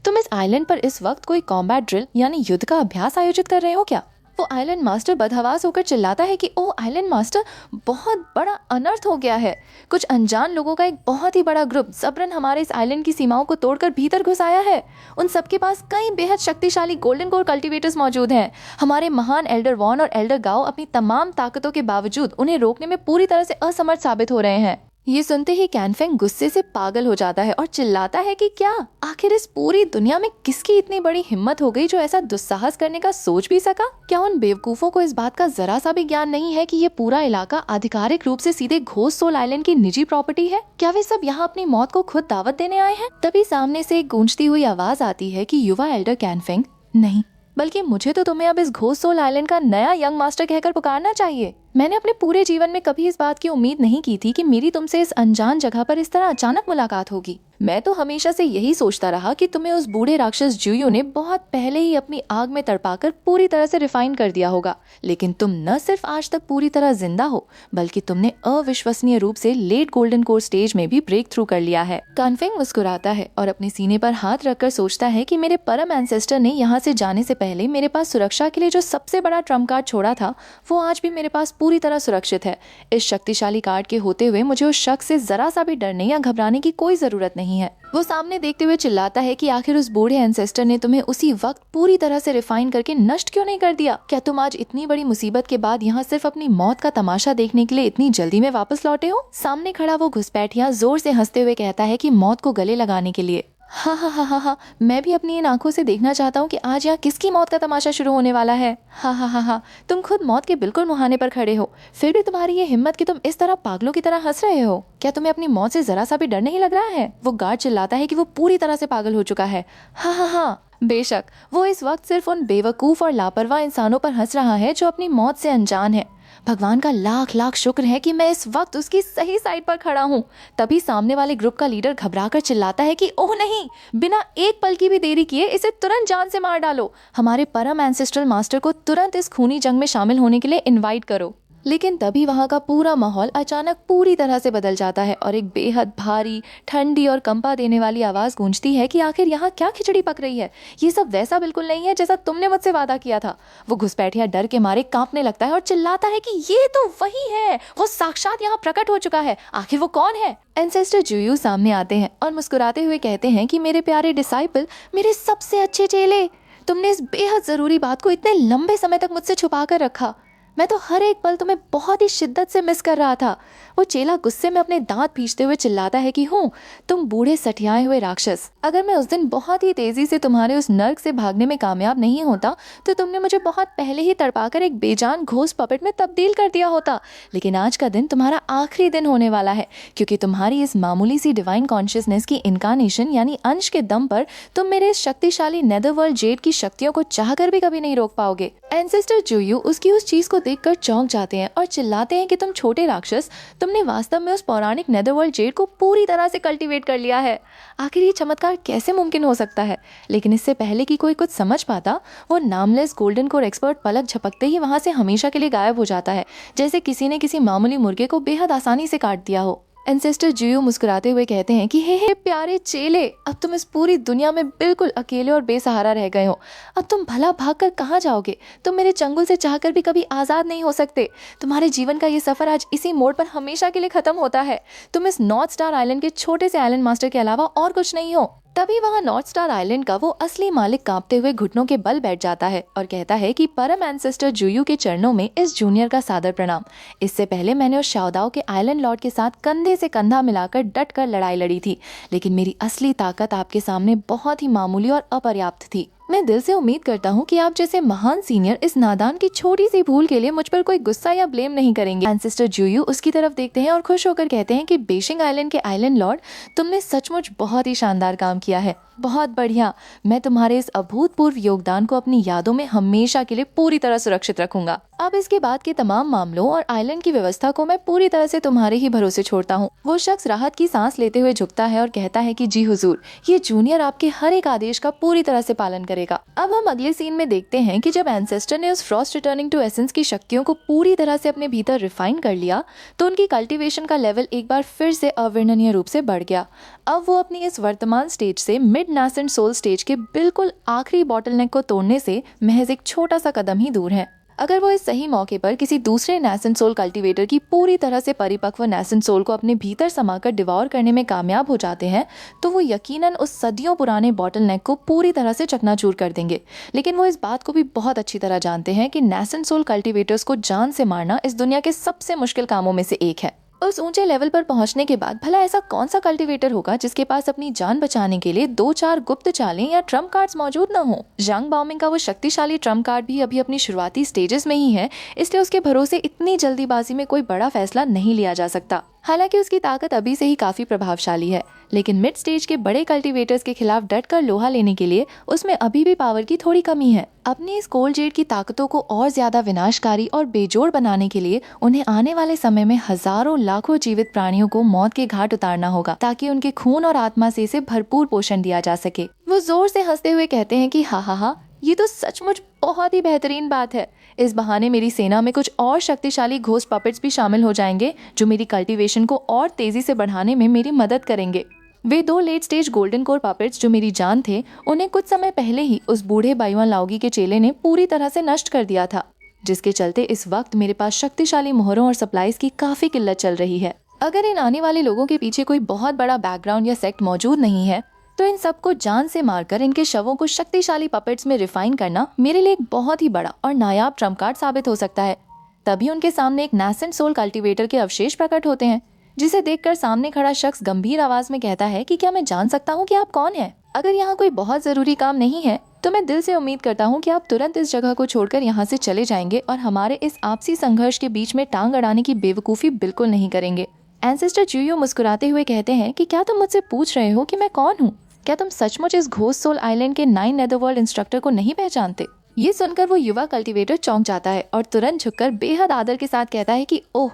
तुम इस आइलैंड पर इस वक्त कोई कॉम्बैट ड्रिल यानी युद्ध का अभ्यास आयोजित कर रहे हो क्या? वो आइलैंड मास्टर बदहवास होकर चिल्लाता है कि ओ आइलैंड मास्टर, बहुत बड़ा अनर्थ हो गया है। कुछ अनजान लोगों का एक बहुत ही बड़ा ग्रुप जबरन हमारे इस आइलैंड की सीमाओं को तोड़कर भीतर घुस आया है। उन सबके पास कई बेहद शक्तिशाली गोल्डन कोर कल्टीवेटर्स मौजूद हैं। हमारे महान एल्डर वॉन और एल्डर गाओ अपनी तमाम ताकतों के बावजूद उन्हें रोकने में पूरी तरह से असमर्थ साबित हो रहे हैं। ये सुनते ही कैनफेंग गुस्से से पागल हो जाता है और चिल्लाता है कि क्या आखिर इस पूरी दुनिया में किसकी इतनी बड़ी हिम्मत हो गई जो ऐसा दुस्साहस करने का सोच भी सका? क्या उन बेवकूफों को इस बात का जरा सा भी ज्ञान नहीं है कि ये पूरा इलाका आधिकारिक रूप से सीधे घोस्ट सोल आइलैंड की निजी प्रॉपर्टी है? क्या वे सब यहाँ अपनी मौत को खुद दावत देने आए हैं? तभी सामने से एक गूंजती हुई आवाज आती है कि युवा एल्डर कैनफेंग, नहीं, बल्कि मुझे तो तुम्हें अब इस घोस्ट सोल आइलैंड का नया यंग मास्टर कहकर पुकारना चाहिए। मैंने अपने पूरे जीवन में कभी इस बात की उम्मीद नहीं की थी कि मेरी तुमसे इस अनजान जगह पर इस तरह अचानक मुलाकात होगी। मैं तो हमेशा से यही सोचता रहा कि तुम्हें उस बूढ़े राक्षस जुयू ने बहुत पहले ही अपनी आग में तड़पाकर पूरी तरह से रिफाइन कर दिया होगा, लेकिन तुम न सिर्फ आज तक पूरी तरह जिंदा हो, बल्कि तुमने अविश्वसनीय रूप से लेट गोल्डन कोर स्टेज में भी ब्रेक थ्रू कर लिया है। कैनफेंग मुस्कुराता है और अपने सीने पर हाथ रखकर सोचता है कि मेरे परम एंसेस्टर ने यहाँ से जाने से पहले मेरे पास सुरक्षा के लिए जो सबसे बड़ा ट्रम्प कार्ड छोड़ा था, वो आज भी मेरे पास पूरी तरह सुरक्षित है। इस शक्तिशाली कार्ड के होते हुए मुझे उस शख्स से जरा सा भी डरने या घबराने की कोई जरूरत नहीं है। वो सामने देखते हुए चिल्लाता है कि आखिर उस बूढ़े एंसेस्टर ने तुम्हें उसी वक्त पूरी तरह से रिफाइन करके नष्ट क्यों नहीं कर दिया? क्या तुम आज इतनी बड़ी मुसीबत के बाद यहाँ सिर्फ अपनी मौत का तमाशा देखने के लिए इतनी जल्दी में वापस लौटे हो? सामने खड़ा वो घुसपैठिया जोर से हंसते हुए कहता है कि मौत को गले लगाने के लिए। हाँ हाँ हाँ हाँ हाँ, मैं भी अपनी इन आंखों से देखना चाहता हूँ कि आज यहाँ किसकी मौत का तमाशा शुरू होने वाला है। हाँ हाँ हाँ हाँ, तुम खुद मौत के बिल्कुल मुहाने पर खड़े हो, फिर भी तुम्हारी ये हिम्मत कि तुम इस तरह पागलों की तरह हंस रहे हो। क्या तुम्हें अपनी मौत से जरा सा भी डर नहीं लग रहा है? वो गार्ड चिल्लाता है कि वो पूरी तरह से पागल हो चुका है। हाँ हाँ हाँ, बेशक वो इस वक्त सिर्फ उन बेवकूफ और लापरवाह इंसानों पर हंस रहा है जो अपनी मौत से अनजान है। भगवान का लाख लाख शुक्र है कि मैं इस वक्त उसकी सही साइड पर खड़ा हूँ। तभी सामने वाले ग्रुप का लीडर घबराकर चिल्लाता है कि ओह नहीं, बिना एक पल की भी देरी किए इसे तुरंत जान से मार डालो। हमारे परम एंसेस्ट्रल मास्टर को तुरंत इस खूनी जंग में शामिल होने के लिए इनवाइट करो। लेकिन तभी वहाँ का पूरा माहौल अचानक पूरी तरह से बदल जाता है और एक बेहद भारी, ठंडी और कंपा देने वाली आवाज़ गूंजती है कि आखिर यहाँ क्या खिचड़ी पक रही है? ये सब वैसा बिल्कुल नहीं है जैसा तुमने मुझसे वादा किया था। वो घुसपैठिया डर के मारे कांपने लगता है और चिल्लाता है कि ये तो वही है, वो साक्षात यहाँ प्रकट हो चुका है। आखिर वो कौन है? एंसेस्टर जुयू सामने आते हैं और मुस्कुराते हुए कहते हैं कि मेरे प्यारे डिसाइपल, मेरे सबसे अच्छे चेले, तुमने इस बेहद ज़रूरी बात को इतने लंबे समय तक मुझसे छुपा कर रखा। मैं तो हर एक पल तुम्हें बहुत ही शिद्दत से मिस कर रहा था। वो चेला गुस्से में अपने दांत पीसते हुए चिल्लाता है कि हूँ तुम बूढ़े सठियाए हुए राक्षस, अगर मैं उस दिन बहुत ही तेजी से तुम्हारे उस नर्क से भागने में कामयाब नहीं होता तो तुमने मुझे बहुत पहले ही तड़पाकर एक बेजान घोस्ट पपेट में तब्दील कर दिया होता। लेकिन आज का दिन तुम्हारा आखिरी दिन होने वाला है, क्योंकि तुम्हारी इस मामूली सी डिवाइन कॉन्शियसनेस की इनकारनेशन यानी अंश के दम पर तुम मेरे इस शक्तिशाली नेदरवर्ल्ड जेड की शक्तियों को चाहकर भी कभी नहीं रोक पाओगे। एंसेस्टर जुयू उसकी उस चीज को देखकर चौंक जाते हैं और चिल्लाते हैं कि तुम छोटे राक्षस, तुमने वास्तव में उस पौराणिक नेदरवर्ल्ड जेड को पूरी तरह से कल्टीवेट कर लिया है। आखिर ये चमत्कार कैसे मुमकिन हो सकता है? लेकिन इससे पहले कि कोई कुछ समझ पाता, वो नामलेस गोल्डन कोर एक्सपर्ट पलक झपकते ही वहां से हमेशा के लिए गायब हो जाता है, जैसे किसी ने किसी मामूली मुर्गे को बेहद आसानी से काट दिया हो। एंसेस्टर जुयू मुस्कुराते हुए कहते हैं कि हे प्यारे चेले, अब तुम इस पूरी दुनिया में बिल्कुल अकेले और बेसहारा रह गए हो। अब तुम भला भागकर कहाँ जाओगे? तुम मेरे चंगुल से चाहकर भी कभी आज़ाद नहीं हो सकते। तुम्हारे जीवन का ये सफ़र आज इसी मोड़ पर हमेशा के लिए ख़त्म होता है। तुम इस नॉर्थ स्टार आइलैंड के छोटे से आइलैंड मास्टर के अलावा और कुछ नहीं हो। तभी वहाँ नॉर्थ स्टार आइलैंड का वो असली मालिक कांपते हुए घुटनों के बल बैठ जाता है और कहता है कि परम एंसेस्टर जुयू के चरणों में इस जूनियर का सादर प्रणाम। इससे पहले मैंने उस शाओदाओ के आइलैंड लॉर्ड के साथ कंधे से कंधा मिलाकर डट कर लड़ाई लड़ी थी, लेकिन मेरी असली ताकत आपके सामने बहुत ही मामूली और अपर्याप्त थी। मैं दिल से उम्मीद करता हूँ कि आप जैसे महान सीनियर इस नादान की छोटी सी भूल के लिए मुझ पर कोई गुस्सा या ब्लेम नहीं करेंगे। एंसेस्टर जुयू उसकी तरफ देखते हैं और खुश होकर कहते हैं कि बेशिंग आइलैंड के आइलैंड लॉर्ड, तुमने सचमुच बहुत ही शानदार काम किया है। बहुत बढ़िया। मैं तुम्हारे इस अभूतपूर्व योगदान को अपनी यादों में हमेशा के लिए पूरी तरह सुरक्षित रखूंगा। अब इसके बाद के तमाम मामलों और आइलैंड की व्यवस्था को मैं पूरी तरह से तुम्हारे ही भरोसे छोड़ता हूँ। वो शख्स राहत की सांस लेते हुए झुकता है और कहता है कि जी हुजूर, ये जूनियर आपके हर एक आदेश का पूरी तरह से पालन करेगा। अब हम अगले सीन में देखते हैं कि जब एंसेस्टर ने उस फ्रॉस्ट रिटर्निंग टू एसेंस की शक्तियों को पूरी तरह से अपने भीतर रिफाइन कर लिया तो उनकी कल्टीवेशन का लेवल एक बार फिर से अवर्णनीय रूप से बढ़ गया। अब वो अपनी इस वर्तमान स्टेज से मिड नासेंट सोल स्टेज के बिल्कुल आखिरी बॉटलनेक को तोड़ने से महज एक छोटा सा कदम ही दूर है। अगर वो इस सही मौके पर किसी दूसरे नेसेंट सोल कल्टीवेटर की पूरी तरह से परिपक्व नेसेंट सोल को अपने भीतर समाकर डिवॉर करने में कामयाब हो जाते हैं तो वो यकीनन उस सदियों पुराने बॉटलनेक को पूरी तरह से चकनाचूर कर देंगे। लेकिन वो इस बात को भी बहुत अच्छी तरह जानते हैं कि नेसेंट सोल कल्टीवेटर्स को जान से मारना इस दुनिया के सबसे मुश्किल कामों में से एक है। उस ऊंचे लेवल पर पहुंचने के बाद भला ऐसा कौन सा कल्टीवेटर होगा जिसके पास अपनी जान बचाने के लिए 2-4 गुप्त चालें या ट्रम्प कार्ड्स मौजूद न हो? जंग बाओमिंग का वो शक्तिशाली ट्रम्प कार्ड भी अभी अपनी शुरुआती स्टेजेस में ही है, इसलिए उसके भरोसे इतनी जल्दीबाजी में कोई बड़ा फैसला नहीं लिया जा सकता। हालांकि उसकी ताकत अभी से ही काफी प्रभावशाली है, लेकिन मिड स्टेज के बड़े कल्टीवेटर्स के खिलाफ डटकर लोहा लेने के लिए उसमें अभी भी पावर की थोड़ी कमी है। अपनी इस कोल्ड जेड की ताकतों को और ज्यादा विनाशकारी और बेजोड़ बनाने के लिए उन्हें आने वाले समय में हजारों लाखों जीवित प्राणियों को मौत के घाट उतारना होगा, ताकि उनके खून और आत्मा से इसे भरपूर पोषण दिया जा सके। वो जोर से हंसते हुए कहते हैं कि हा, ये तो सचमुच बहुत ही बेहतरीन बात है। इस बहाने मेरी सेना में कुछ और शक्तिशाली घोस्ट पपेट्स भी शामिल हो जाएंगे जो मेरी कल्टीवेशन को और तेजी से बढ़ाने में मेरी मदद करेंगे। वे 2 late stage golden core puppets जो मेरी जान थे, उन्हें कुछ समय पहले ही उस बूढ़े बाइवान लाओगी के चेले ने पूरी तरह से नष्ट कर दिया था, जिसके चलते इस वक्त मेरे पास शक्तिशाली मोहरों और सप्लाईज की काफी किल्लत चल रही है। अगर इन आने वाले लोगों के पीछे कोई बहुत बड़ा बैकग्राउंड या सेक्ट मौजूद नहीं है तो इन सबको जान से मारकर इनके शवों को शक्तिशाली पपेट्स में रिफाइन करना मेरे लिए एक बहुत ही बड़ा और नायाब ट्रम्प कार्ड साबित हो सकता है। तभी उनके सामने एक नेसेंट सोल कल्टीवेटर के अवशेष प्रकट होते हैं, जिसे देखकर सामने खड़ा शख्स गंभीर आवाज में कहता है कि क्या मैं जान सकता हूँ कि आप कौन हैं? अगर यहाँ कोई बहुत जरूरी काम नहीं है तो मैं दिल से उम्मीद करता हूँ कि आप तुरंत इस जगह को छोड़कर यहाँ से चले जाएंगे और हमारे इस आपसी संघर्ष के बीच में टांग अड़ाने की बेवकूफ़ी बिल्कुल नहीं करेंगे। एंसेस्टर जुयू मुस्कुराते हुए कहते हैं कि क्या तुम मुझसे पूछ रहे हो कि मैं कौन हूँ? क्या तुम सचमुच इस घोस्ट सोल आइलैंड के 9 नेदरवर्ल्ड इंस्ट्रक्टर को नहीं पहचानते? ये सुनकर वो युवा कल्टीवेटर चौंक जाता है और तुरंत झुककर बेहद आदर के साथ कहता है कि ओह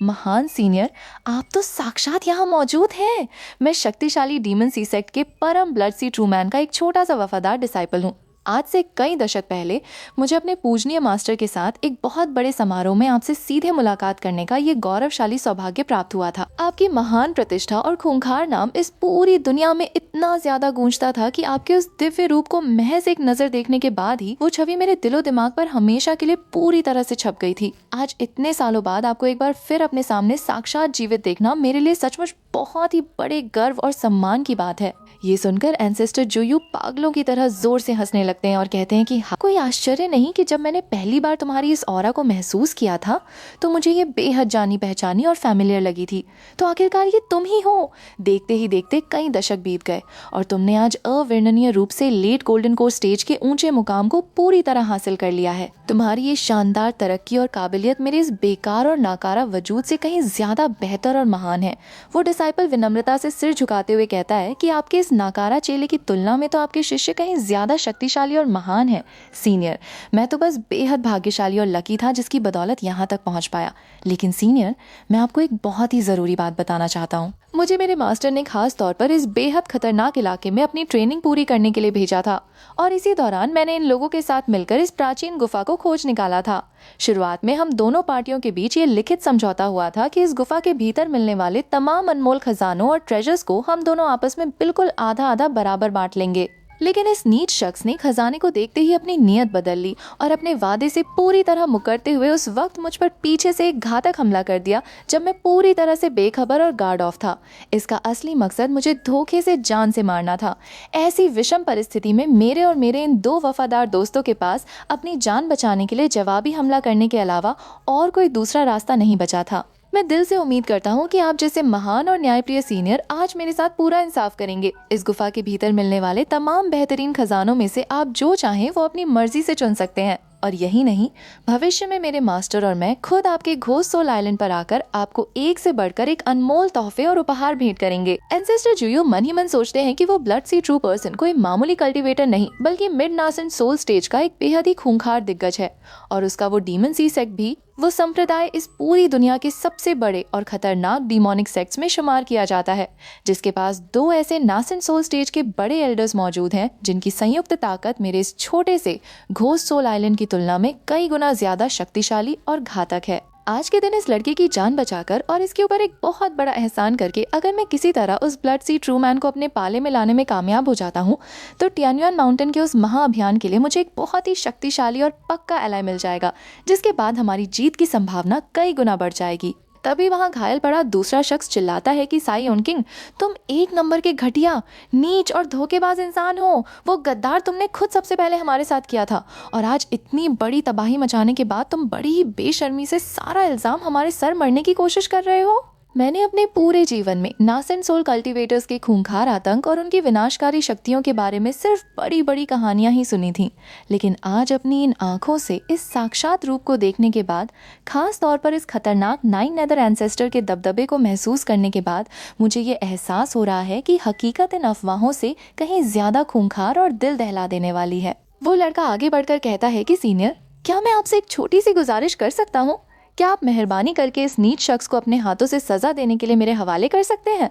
महान सीनियर, आप तो साक्षात यहाँ मौजूद हैं। मैं शक्तिशाली डीमन सी सेक्ट के परम ब्लड सी ट्रूमैन का एक छोटा सा वफादार डिसाइपल हूँ। आज से कई दशक पहले मुझे अपने पूजनीय मास्टर के साथ एक बहुत बड़े समारोह में आपसे सीधे मुलाकात करने का ये गौरवशाली सौभाग्य प्राप्त हुआ था। आपकी महान प्रतिष्ठा और खूंखार नाम इस पूरी दुनिया में इतना ज्यादा गूंजता था कि आपके उस दिव्य रूप को महज एक नजर देखने के बाद ही वो छवि मेरे दिलो दिमाग पर हमेशा के लिए पूरी तरह से छप गई थी। आज इतने सालों बाद आपको एक बार फिर अपने सामने साक्षात जीवित देखना मेरे लिए सचमुच बहुत ही बड़े गर्व और सम्मान की बात है। ये सुनकर एंसेस्टर जुयू पागलों की तरह जोर से हंसने लगते लगते हैं और कहते हैं कि हाँ, कोई आश्चर्य नहीं कि जब मैंने पहली बार तुम्हारी इस ऑरा को महसूस किया था तो मुझे ये बेहद जानी पहचानी और फैमिलियर लगी थी। तो आखिरकार ये तुम ही हो। देखते ही देखते कई दशक बीत गए और तुमने आज अवर्णनीय रूप से लेट गोल्डन कोर स्टेज के ऊंचे मुकाम को पूरी तरह हासिल कर लिया है। तुम्हारी ये शानदार तरक्की और काबिलियत मेरे इस बेकार और नाकारा वजूद से कहीं ज्यादा बेहतर और महान है। वो डिसाइपल विनम्रता से सिर झुकाते हुए कहता है कि आपके इस नाकारा चेले की तुलना में तो आपके शिष्य कहीं ज्यादा शक्तिशाली और महान है। सीनियर, मैं तो बस बेहद भाग्यशाली और लकी था जिसकी बदौलत यहाँ तक पहुँच पाया। लेकिन सीनियर, मैं आपको एक बहुत ही जरूरी बात बताना चाहता हूँ। मुझे मेरे मास्टर ने खास तौर पर इस बेहद खतरनाक इलाके में अपनी ट्रेनिंग पूरी करने के लिए भेजा था और इसी दौरान मैंने इन लोगों के साथ मिलकर इस प्राचीन गुफा को खोज निकाला था। शुरुआत में हम दोनों पार्टियों के बीच ये लिखित समझौता हुआ था कि इस गुफा के भीतर मिलने वाले तमाम अनमोल खजानों और ट्रेजर्स को हम दोनों आपस में बिल्कुल आधा आधा बराबर बांट लेंगे। लेकिन इस नीच शख्स ने खजाने को देखते ही अपनी नीयत बदल ली और अपने वादे से पूरी तरह मुकरते हुए उस वक्त मुझ पर पीछे से एक घातक हमला कर दिया जब मैं पूरी तरह से बेखबर और गार्ड ऑफ था। इसका असली मकसद मुझे धोखे से जान से मारना था। ऐसी विषम परिस्थिति में मेरे और मेरे इन दो वफादार दोस्तों के पास अपनी जान बचाने के लिए जवाबी हमला करने के अलावा और कोई दूसरा रास्ता नहीं बचा था। मैं दिल से उम्मीद करता हूँ कि आप जैसे महान और न्यायप्रिय सीनियर आज मेरे साथ पूरा इंसाफ करेंगे। इस गुफा के भीतर मिलने वाले तमाम बेहतरीन खजानों में से आप जो चाहें वो अपनी मर्जी से चुन सकते हैं। और यही नहीं, भविष्य में मेरे मास्टर और मैं खुद आपके घोस्ट सोल आइलैंड पर आकर आपको एक से बढ़कर एक अनमोल तोहफे और उपहार भेंट करेंगे। एंसेस्टर जुयो मन ही मन सोचते हैं कि वो ब्लड सी ट्रू पर्सन कोई मामूली कल्टीवेटर नहीं बल्कि मिड नासेंट सोल स्टेज का एक बेहद ही खूंखार दिग्गज है और उसका वो डीमन सी सेक्ट भी, वो संप्रदाय इस पूरी दुनिया के सबसे बड़े और खतरनाक डिमोनिक सेक्ट्स में शुमार किया जाता है, जिसके पास दो ऐसे नासेंट सोल स्टेज के बड़े एल्डर्स मौजूद हैं जिनकी संयुक्त ताकत मेरे इस छोटे से घोस्ट सोल आइलैंड की तुलना में कई गुना ज्यादा शक्तिशाली और घातक है। आज के दिन इस लड़के की जान बचाकर और इसके ऊपर एक बहुत बड़ा एहसान करके अगर मैं किसी तरह उस ब्लड सी ट्रू मैन को अपने पाले में लाने में कामयाब हो जाता हूँ तो टियान्युआन माउंटेन के उस महाअभियान के लिए मुझे एक बहुत ही शक्तिशाली और पक्का एलाय मिल जाएगा, जिसके बाद हमारी जीत की संभावना कई गुना बढ़ जाएगी। तभी वहां घायल पड़ा दूसरा शख्स चिल्लाता है कि साई ओनकिंग, तुम एक नंबर के घटिया, नीच और धोखेबाज इंसान हो। वो गद्दार तुमने खुद सबसे पहले हमारे साथ किया था और आज इतनी बड़ी तबाही मचाने के बाद तुम बड़ी ही बेशर्मी से सारा इल्जाम हमारे सर मरने की कोशिश कर रहे हो। मैंने अपने पूरे जीवन में नासेंट सोल कल्टीवेटर्स के खूंखार आतंक और उनकी विनाशकारी शक्तियों के बारे में सिर्फ बड़ी बड़ी कहानियां ही सुनी थीं, लेकिन आज अपनी इन आंखों से इस साक्षात रूप को देखने के बाद, खास तौर पर इस खतरनाक नाइन नेदर एंसेस्टर के दबदबे को महसूस करने के बाद, मुझे ये एहसास हो रहा है कि हकीकत इन अफवाहों से कहीं ज्यादा खूंखार और दिल दहला देने वाली है। वो लड़का आगे बढ़कर कहता है कि सीनियर, क्या मैं आपसे एक छोटी सी गुजारिश कर सकता हूँ? क्या आप मेहरबानी करके इस नीच शख्स को अपने हाथों से सजा देने के लिए मेरे हवाले कर सकते हैं?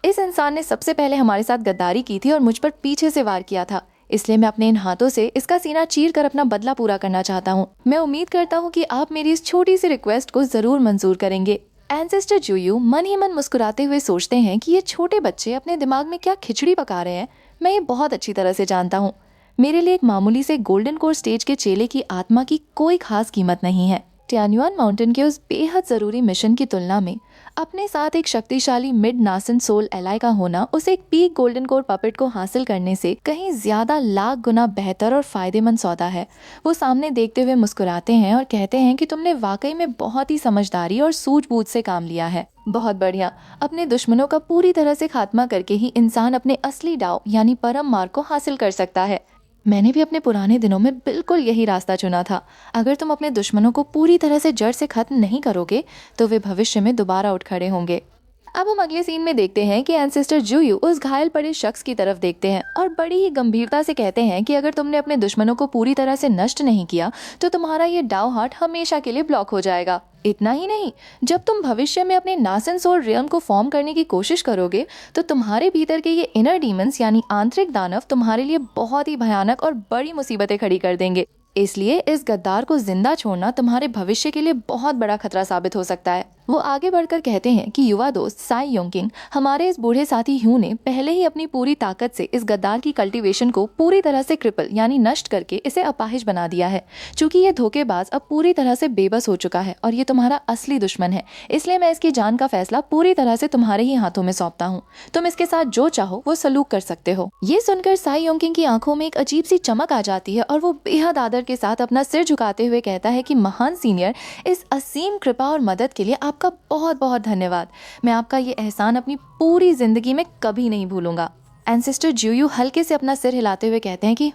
इस इंसान ने सबसे पहले हमारे साथ गद्दारी की थी और मुझ पर पीछे से वार किया था, इसलिए मैं अपने इन हाथों से इसका सीना चीर कर अपना बदला पूरा करना चाहता हूँ। मैं उम्मीद करता हूँ कि आप मेरी इस छोटी सी रिक्वेस्ट को जरूर मंजूर करेंगे। एंसेस्टर जुयू मन ही मन मुस्कुराते हुए सोचते हैं कि ये छोटे बच्चे अपने दिमाग में क्या खिचड़ी पका रहे हैं। मैं ये बहुत अच्छी तरह से जानता हूँ। मेरे लिए एक मामूली से गोल्डन कोर स्टेज के चेले की आत्मा की कोई खास कीमत नहीं है। टियान्युआन माउंटेन के उस बेहद जरूरी मिशन की तुलना में अपने साथ एक शक्तिशाली मिड नासेंट सोल एलाय का होना उसे एक पीक गोल्डन कोर पपेट को हासिल करने से कहीं ज्यादा लाख गुना बेहतर और फायदेमंद सौदा है। वो सामने देखते हुए मुस्कुराते हैं और कहते हैं कि तुमने वाकई में बहुत ही समझदारी और सूझबूझ से काम लिया है। बहुत बढ़िया। अपने दुश्मनों का पूरी तरह से खात्मा करके ही इंसान अपने असली डाव यानी परम मार्ग को हासिल कर सकता है। मैंने भी अपने पुराने दिनों में बिल्कुल यही रास्ता चुना था। अगर तुम अपने दुश्मनों को पूरी तरह से जड़ से खत्म नहीं करोगे तो वे भविष्य में दोबारा उठ खड़े होंगे। अब हम अगले सीन में देखते हैं कि एंसेस्टर जुयू उस घायल पड़े शख्स की तरफ देखते हैं और बड़ी ही गंभीरता से कहते हैं कि अगर तुमने अपने दुश्मनों को पूरी तरह से नष्ट नहीं किया तो तुम्हारा ये डाव हार्ट हमेशा के लिए ब्लॉक हो जाएगा। इतना ही नहीं, जब तुम भविष्य में अपने नासेंट सोल रियल्म को फॉर्म करने की कोशिश करोगे तो तुम्हारे भीतर के ये इनर डीमंस यानी आंतरिक दानव तुम्हारे लिए बहुत ही भयानक और बड़ी मुसीबतें खड़ी कर देंगे। इसलिए इस गद्दार को जिंदा छोड़ना तुम्हारे भविष्य के लिए बहुत बड़ा खतरा साबित हो सकता है। वो आगे बढ़कर कहते हैं कि युवा दोस्त साई योंकिंग, हमारे इस बूढ़े साथी ह्यू ने पहले ही अपनी पूरी ताकत से इस गद्दार की कल्टीवेशन को पूरी तरह से क्रिपल यानी नष्ट करके इसे अपाहिज बना दिया है। चूंकि ये धोखेबाज अब पूरी तरह से बेबस हो चुका है और ये तुम्हारा असली दुश्मन है, इसलिए मैं इसकी जान का फैसला पूरी तरह से तुम्हारे ही हाथों में सौंपता हूँ। तुम इसके साथ जो चाहो वो सलूक कर सकते हो। ये सुनकर साई योंकिंग की आंखों में एक अजीब सी चमक आ जाती है और वो बेहद आदर के साथ अपना सिर झुकाते हुए कहता है कि महान सीनियर, इस असीम कृपा और मदद के लिए आपका बहुत बहुत धन्यवाद। मैं आपका ये एहसान अपनी पूरी जिंदगी में कभी नहीं भूलूंगा। एंसेस्टर ज्यूयू हल्के से अपना सिर हिलाते हुए कहते हैं कि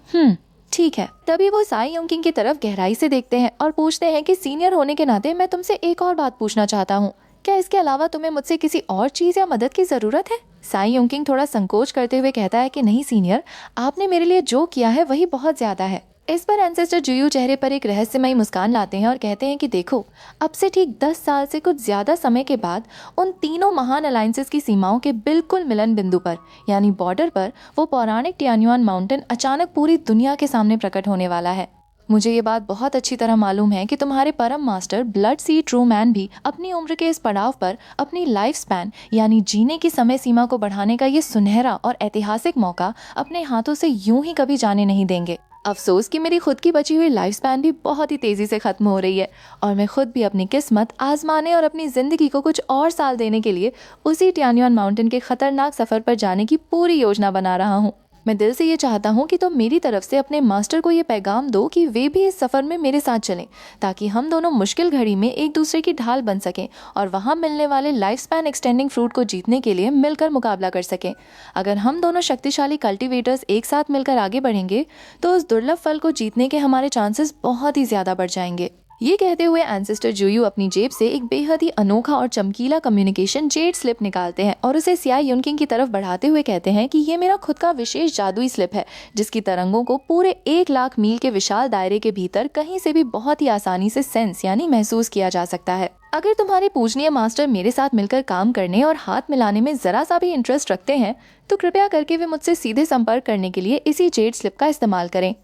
ठीक है। तभी वो साई योंकिंग की तरफ गहराई से देखते हैं और पूछते हैं कि सीनियर होने के नाते मैं तुमसे एक और बात पूछना चाहता हूँ। क्या इसके अलावा तुम्हें मुझसे किसी और चीज या मदद की जरूरत है? साई योंकिंग थोड़ा संकोच करते हुए कहता है कि नहीं सीनियर, आपने मेरे लिए जो किया है वही बहुत ज्यादा है। इस पर एंसेस्टर जुयू चेहरे पर एक रहस्यमयी मुस्कान लाते हैं और कहते हैं कि देखो, अब से ठीक 10 साल से कुछ ज्यादा समय के बाद उन तीनों महान अलायंसेस की सीमाओं के बिल्कुल मिलन बिंदु पर यानी बॉर्डर पर वो पौराणिक टियान्युआन माउंटेन अचानक पूरी दुनिया के सामने प्रकट होने वाला है। मुझे ये बात बहुत अच्छी तरह मालूम है कि तुम्हारे परम master blood C true man भी अपनी उम्र के इस पड़ाव पर अपनी लाइफ स्पैन यानी जीने की समय सीमा को बढ़ाने का ये सुनहरा और ऐतिहासिक मौका अपने हाथों से यूं ही कभी जाने नहीं देंगे। अफसोस कि मेरी खुद की बची हुई लाइफ स्पैन भी बहुत ही तेजी से खत्म हो रही है और मैं खुद भी अपनी किस्मत आजमाने और अपनी जिंदगी को कुछ और साल देने के लिए उसी टियान्युआन माउंटेन के खतरनाक सफर पर जाने की पूरी योजना बना रहा हूँ। मैं दिल से ये चाहता हूँ कि तुम मेरी तरफ से अपने मास्टर को ये पैगाम दो कि वे भी इस सफर में मेरे साथ चलें, ताकि हम दोनों मुश्किल घड़ी में एक दूसरे की ढाल बन सकें और वहाँ मिलने वाले लाइफ स्पैन एक्सटेंडिंग फ्रूट को जीतने के लिए मिलकर मुकाबला कर सकें। अगर हम दोनों शक्तिशाली कल्टीवेटर्स एक साथ मिलकर आगे बढ़ेंगे तो उस दुर्लभ फल को जीतने के हमारे चांसेस बहुत ही ज्यादा बढ़ जाएंगे। ये कहते हुए एंसेस्टर जुयू अपनी जेब से एक बेहद ही अनोखा और चमकीला कम्युनिकेशन जेड स्लिप निकालते हैं और उसे साई योंकिंग की तरफ बढ़ाते हुए कहते हैं कि ये मेरा खुद का विशेष जादुई स्लिप है, जिसकी तरंगों को पूरे 1 लाख मील के विशाल दायरे के भीतर कहीं से भी बहुत ही आसानी से सेंस यानी महसूस किया जा सकता है। अगर तुम्हारे पूजनीय मास्टर मेरे साथ मिलकर काम करने और हाथ मिलाने में जरा सा भी इंटरेस्ट रखते हैं तो कृपया करके वे मुझसे सीधे संपर्क करने के लिए इसी जेड स्लिप का इस्तेमाल करें।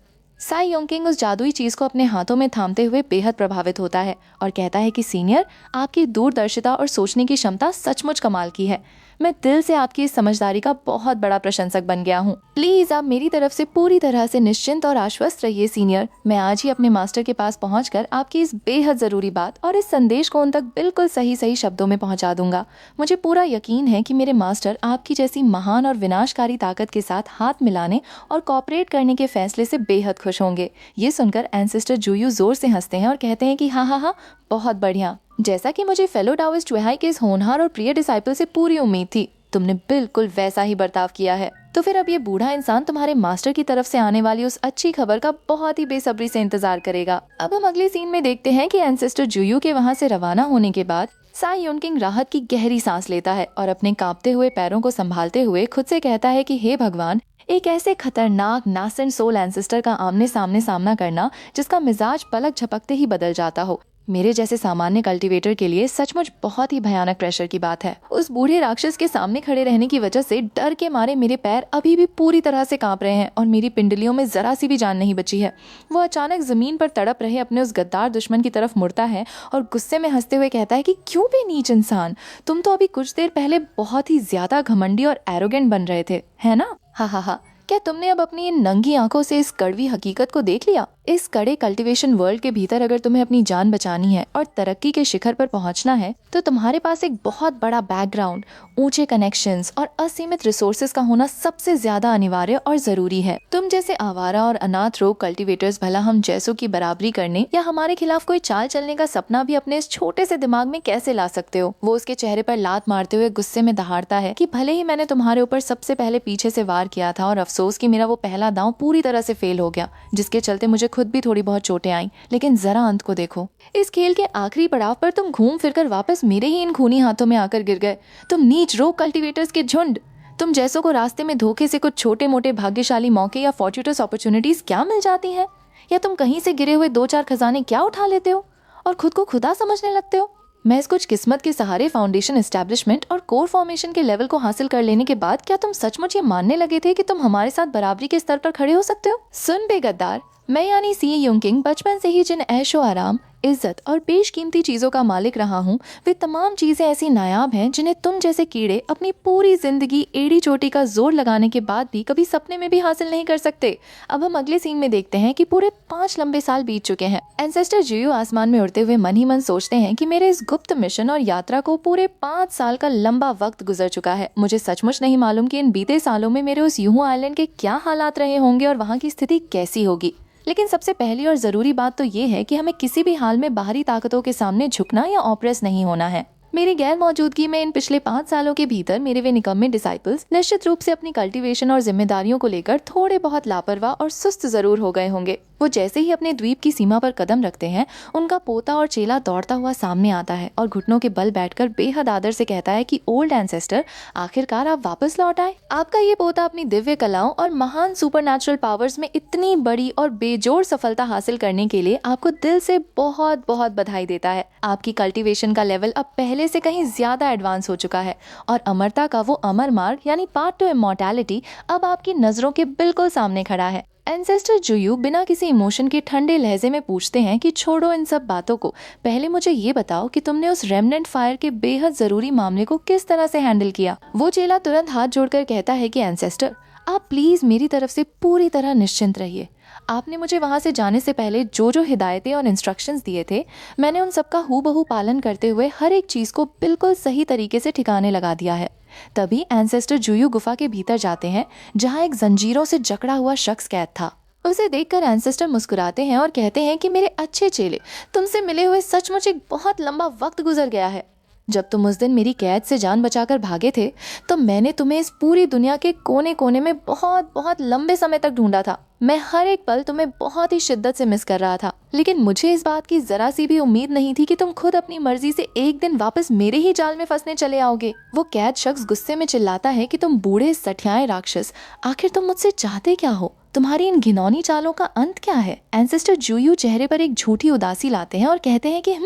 साई योंकिंग उस जादुई चीज को अपने हाथों में थामते हुए बेहद प्रभावित होता है और कहता है कि सीनियर, आपकी दूरदर्शिता और सोचने की क्षमता सचमुच कमाल की है। मैं दिल से आपकी इस समझदारी का बहुत बड़ा प्रशंसक बन गया हूँ। प्लीज आप मेरी तरफ से पूरी तरह से निश्चिंत और आश्वस्त रहिए सीनियर। मैं आज ही अपने मास्टर के पास पहुंचकर आपकी इस बेहद जरूरी बात और इस संदेश को उन तक बिल्कुल सही सही शब्दों में पहुंचा दूंगा। मुझे पूरा यकीन है कि मेरे मास्टर आपकी जैसी महान और विनाशकारी ताकत के साथ हाथ मिलाने और कॉपरेट करने के फैसले से बेहद खुश होंगे। ये सुनकर एंसेस्टर जुयू जोर से हंसते हैं और कहते हैं कि हाँ, बहुत बढ़िया। जैसा कि मुझे फेलो डाओइस्ट वेहाई के इस होनहार और प्रिय डिसाइपल से पूरी उम्मीद थी, तुमने बिल्कुल वैसा ही बर्ताव किया है। तो फिर अब ये बूढ़ा इंसान तुम्हारे मास्टर की तरफ से आने वाली उस अच्छी खबर का बहुत ही बेसब्री से इंतजार करेगा। अब हम अगले सीन में देखते हैं कि एंसेस्टर जुयू के वहाँ से रवाना होने के बाद साई योंकिंग राहत की गहरी सांस लेता है और अपने कांपते हुए पैरों को संभालते हुए खुद से कहता है कि हे भगवान, एक ऐसे खतरनाक नासेंट सोल एंसेस्टर का आमने सामने सामना करना जिसका मिजाज पलक झपकते ही बदल जाता हो, मेरे जैसे सामान्य कल्टीवेटर के लिए सचमुच बहुत ही भयानक प्रेशर की बात है। उस बूढ़े राक्षस के सामने खड़े रहने की वजह से डर के मारे मेरे पैर अभी भी पूरी तरह से कांप रहे हैं और मेरी पिंडलियों में जरा सी भी जान नहीं बची है। वो अचानक जमीन पर तड़प रहे अपने उस गद्दार दुश्मन की तरफ मुड़ता है और गुस्से में हंसते हुए कहता है कि क्यों भी नीच इंसान, तुम तो अभी कुछ देर पहले बहुत ही ज्यादा घमंडी और एरोगेंट बन रहे थे, है ना? हा। क्या तुमने अब अपनी इन नंगी आंखों से इस कड़वी हकीकत को देख लिया? इस कड़े कल्टीवेशन वर्ल्ड के भीतर अगर तुम्हें अपनी जान बचानी है और तरक्की के शिखर पर पहुंचना है तो तुम्हारे पास एक बहुत बड़ा बैकग्राउंड, ऊंचे कनेक्शंस और असीमित रिसोर्सेज का होना सबसे ज्यादा अनिवार्य और जरूरी है। तुम जैसे आवारा और अनाथ रोग कल्टीवेटर्स भला हम जैसों की बराबरी करने या हमारे खिलाफ कोई चाल चलने का सपना भी अपने इस छोटे से दिमाग में कैसे ला सकते हो? वो उसके चेहरे पर लात मारते हुए गुस्से में दहाड़ता है कि भले ही मैंने तुम्हारे ऊपर सबसे पहले पीछे से वार किया था और अफसोस कि मेरा वो पहला दांव पूरी तरह से फेल हो गया, जिसके चलते मुझे खुद भी थोड़ी बहुत चोटें आईं, लेकिन जरा अंत को देखो। इस खेल के आखिरी पड़ाव पर तुम घूम फिरकर वापस मेरे ही इन खूनी हाथों में आकर गिर गए। तुम नीच रोग कल्टीवेटर्स के झुंड, तुम जैसों को रास्ते में धोखे से कुछ छोटे मोटे भाग्यशाली मौके या फॉर्च्यूनस अपॉर्चुनिटीज क्या मिल जाती हैं, या तुम कहीं से गिरे हुए 2-4 खजाने क्या उठा लेते हो और खुद को खुदा समझने लगते हो? महज कुछ किस्मत के सहारे फाउंडेशन एस्टेब्लिशमेंट और कोर फॉर्मेशन के लेवल को हासिल कर लेने के बाद क्या तुम सचमुच ये मानने लगे थे कि तुम हमारे साथ बराबरी के स्तर पर खड़े हो सकते हो? सुन बे गद्दार, मैं यानी सी योंकिंग बचपन से ही जिन ऐशो आराम, इज्जत और बेशकीमती चीजों का मालिक रहा हूँ, वे तमाम चीजें ऐसी नायाब हैं जिन्हें तुम जैसे कीड़े अपनी पूरी जिंदगी एड़ी चोटी का जोर लगाने के बाद भी कभी सपने में भी हासिल नहीं कर सकते। अब हम अगले सीन में देखते हैं कि पूरे 5 लंबे साल बीत चुके हैं। एंसेस्टर जुयू आसमान में उड़ते हुए मन ही मन सोचते हैं कि मेरे इस गुप्त मिशन और यात्रा को पूरे 5 साल का लंबा वक्त गुजर चुका है। मुझे सचमुच नहीं मालूम कि इन बीते सालों में मेरे उस यूहू आइलैंड के क्या हालात रहे होंगे और वहाँ की स्थिति कैसी होगी। लेकिन सबसे पहली और जरूरी बात तो ये है कि हमें किसी भी हाल में बाहरी ताकतों के सामने झुकना या ऑप्रेस नहीं होना है। मेरी गैर मौजूदगी में इन पिछले 5 सालों के भीतर मेरे वे निकम्मे डिसाइपल्स निश्चित रूप से अपनी कल्टीवेशन और जिम्मेदारियों को लेकर थोड़े बहुत लापरवाह और सुस्त जरूर हो गए होंगे। वो जैसे ही अपने द्वीप की सीमा पर कदम रखते हैं, उनका पोता और चेला दौड़ता हुआ सामने आता है और घुटनों के बल बैठकर बेहद आदर से कहता है कि ओल्ड एंसेस्टर, आखिरकार आप वापस लौट आए। आपका ये पोता अपनी दिव्य कलाओं और महान सुपरनैचुरल पावर्स में इतनी बड़ी और बेजोड़ सफलता हासिल करने के लिए आपको दिल से बहुत बहुत बधाई देता है। आपकी कल्टीवेशन का लेवल अब पहले से कहीं ज्यादा एडवांस हो चुका है और अमरता का वो अमर मार्ग यानी पाथ टू इमॉर्टैलिटी अब आपकी नजरों के बिल्कुल सामने खड़ा है। एंसेस्टर जुयू बिना किसी इमोशन के ठंडे लहजे में पूछते हैं कि छोड़ो इन सब बातों को, पहले मुझे ये बताओ कि तुमने उस रेमनेंट फायर के बेहद जरूरी मामले को किस तरह से हैंडल किया। वो चेला तुरंत हाथ जोड़कर कहता है कि एंसेस्टर, आप प्लीज मेरी तरफ से पूरी तरह निश्चिंत रहिए। आपने मुझे वहाँ से जाने से पहले जो जो हिदायतें और इंस्ट्रक्शंस दिए थे, मैंने उन सबका हूबहू पालन करते हुए हर एक चीज को बिल्कुल सही तरीके से ठिकाने लगा दिया है। तभी एंसेस्टर जुयू गुफा के भीतर जाते हैं जहाँ एक जंजीरों से जकड़ा हुआ शख्स कैद था। उसे देखकर एंसेस्टर मुस्कुराते हैं और कहते हैं कि मेरे अच्छे चेले, तुमसे मिले हुए सचमुच एक बहुत लंबा वक्त गुजर गया है। जब तुम उस दिन मेरी कैद से जान बचाकर भागे थे, तो मैंने तुम्हें इस पूरी दुनिया के कोने कोने में बहुत बहुत लंबे समय तक ढूंढा था। मैं हर एक पल तुम्हें बहुत ही शिद्दत से मिस कर रहा था, लेकिन मुझे इस बात की जरा सी भी उम्मीद नहीं थी कि तुम खुद अपनी मर्जी से एक दिन वापस मेरे ही जाल में फंसने चले आओगे। वो कैद शख्स गुस्से में चिल्लाता है कि तुम बूढ़े सठियाए राक्षस, आखिर तुम मुझसे चाहते क्या हो? तुम्हारी इन घिनौनी चालों का अंत क्या है? एंसेस्टर जुयू चेहरे पर एक झूठी उदासी लाते हैं और कहते हैं कि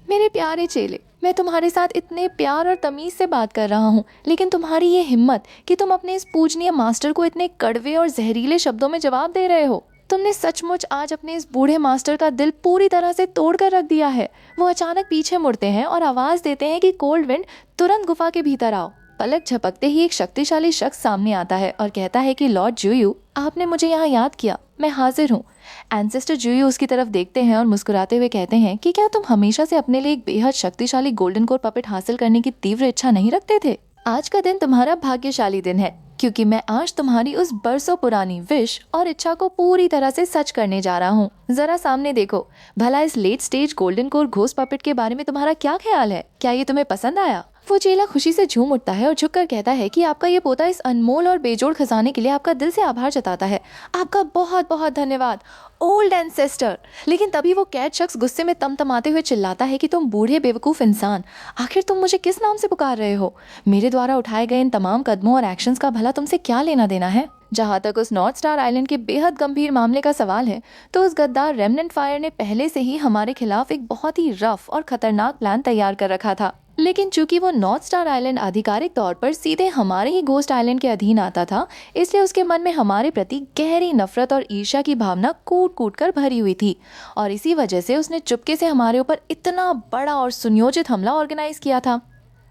मेरे प्यारे चेले, मैं तुम्हारे साथ इतने प्यार और तमीज से बात कर रहा हूँ, लेकिन तुम्हारी ये हिम्मत कि तुम अपने इस पूजनीय मास्टर को इतने कड़वे और जहरीले शब्दों में जवाब दे रहे हो। तुमने सचमुच आज अपने इस बूढ़े मास्टर का दिल पूरी तरह से तोड़ कर रख दिया है। वो अचानक पीछे मुड़ते हैं और आवाज देते हैं कि कोल्ड विंड, तुरंत गुफा के भीतर आओ। पलक झपकते ही एक शक्तिशाली शख्स सामने आता है और कहता है कि लॉर्ड जुयू, आपने मुझे यहाँ याद किया, मैं हाजिर हूँ। एंसेस्टर जुयू उसकी तरफ देखते हैं और मुस्कुराते हुए कहते हैं कि क्या तुम हमेशा से अपने लिए एक बेहद शक्तिशाली गोल्डन कोर पपेट हासिल करने की तीव्र इच्छा नहीं रखते थे? आज का दिन तुम्हारा भाग्यशाली दिन है, क्योंकि मैं आज तुम्हारी उस बरसों पुरानी विश और इच्छा को पूरी तरह से सच करने जा रहा हूँ। जरा सामने देखो, भला इस late stage golden core ghost puppet के बारे में तुम्हारा क्या ख्याल है? क्या ये तुम्हें पसंद आया? वो चेला खुशी से झूम उठता है और झुककर कहता है कि आपका ये पोता इस अनमोल और बेजोड़ खजाने के लिए आपका दिल से आभार जताता है। आपका बहुत बहुत धन्यवाद ओल्ड एंसेस्टर। लेकिन तभी वो कैद शख्स गुस्से में तमतमाते हुए चिल्लाता है कि तुम बूढ़े बेवकूफ इंसान, आखिर तुम मुझे किस नाम से पुकार रहे हो? मेरे द्वारा उठाए गए इन तमाम कदमों और एक्शंस का भला तुमसे क्या लेना देना है? जहाँ तक उस नॉर्थ स्टार आइलैंड के बेहद गंभीर मामले का सवाल है, तो उस गद्दार रेमनेंट फायर ने पहले से ही हमारे खिलाफ एक बहुत ही रफ और खतरनाक प्लान तैयार कर रखा था। लेकिन चूंकि वो नॉर्थ स्टार आइलैंड आधिकारिक तौर पर सीधे हमारे ही घोस्ट आइलैंड के अधीन आता था, इसलिए उसके मन में हमारे प्रति गहरी नफरत और ईर्ष्या की भावना कूट कूट कर भरी हुई थी, और इसी वजह से उसने चुपके से हमारे ऊपर इतना बड़ा और सुनियोजित हमला ऑर्गेनाइज किया था।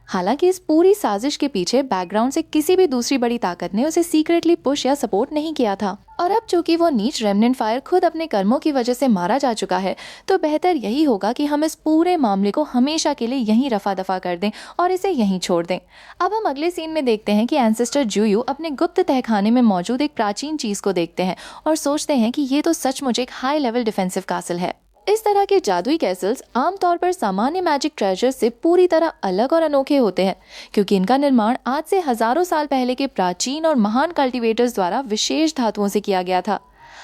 हालांकि इस पूरी साजिश के पीछे बैकग्राउंड से किसी भी दूसरी बड़ी ताकत ने उसे सीक्रेटली पुश या सपोर्ट नहीं किया था। और अब चूंकि वो नीच रेमनेंट फायर खुद अपने कर्मों की वजह से मारा जा चुका है, तो बेहतर यही होगा कि हम इस पूरे मामले को हमेशा के लिए यहीं रफा दफा कर दें और इसे यहीं छोड़ दें। अब हम अगले सीन में देखते हैं कि एंसेस्टर जुयू अपने गुप्त तहखाने में मौजूद एक प्राचीन चीज को देखते हैं और सोचते हैं कि ये तो सचमुच एक हाई लेवल डिफेंसिव कासल है। इस तरह के जादुई कैसल्स आमतौर पर सामान्य मैजिक ट्रेजर्स से पूरी तरह अलग और अनोखे होते हैं, क्योंकि इनका निर्माण आज से हजारों साल पहले के प्राचीन और महान कल्टीवेटर्स द्वारा विशेष धातुओं से किया गया था।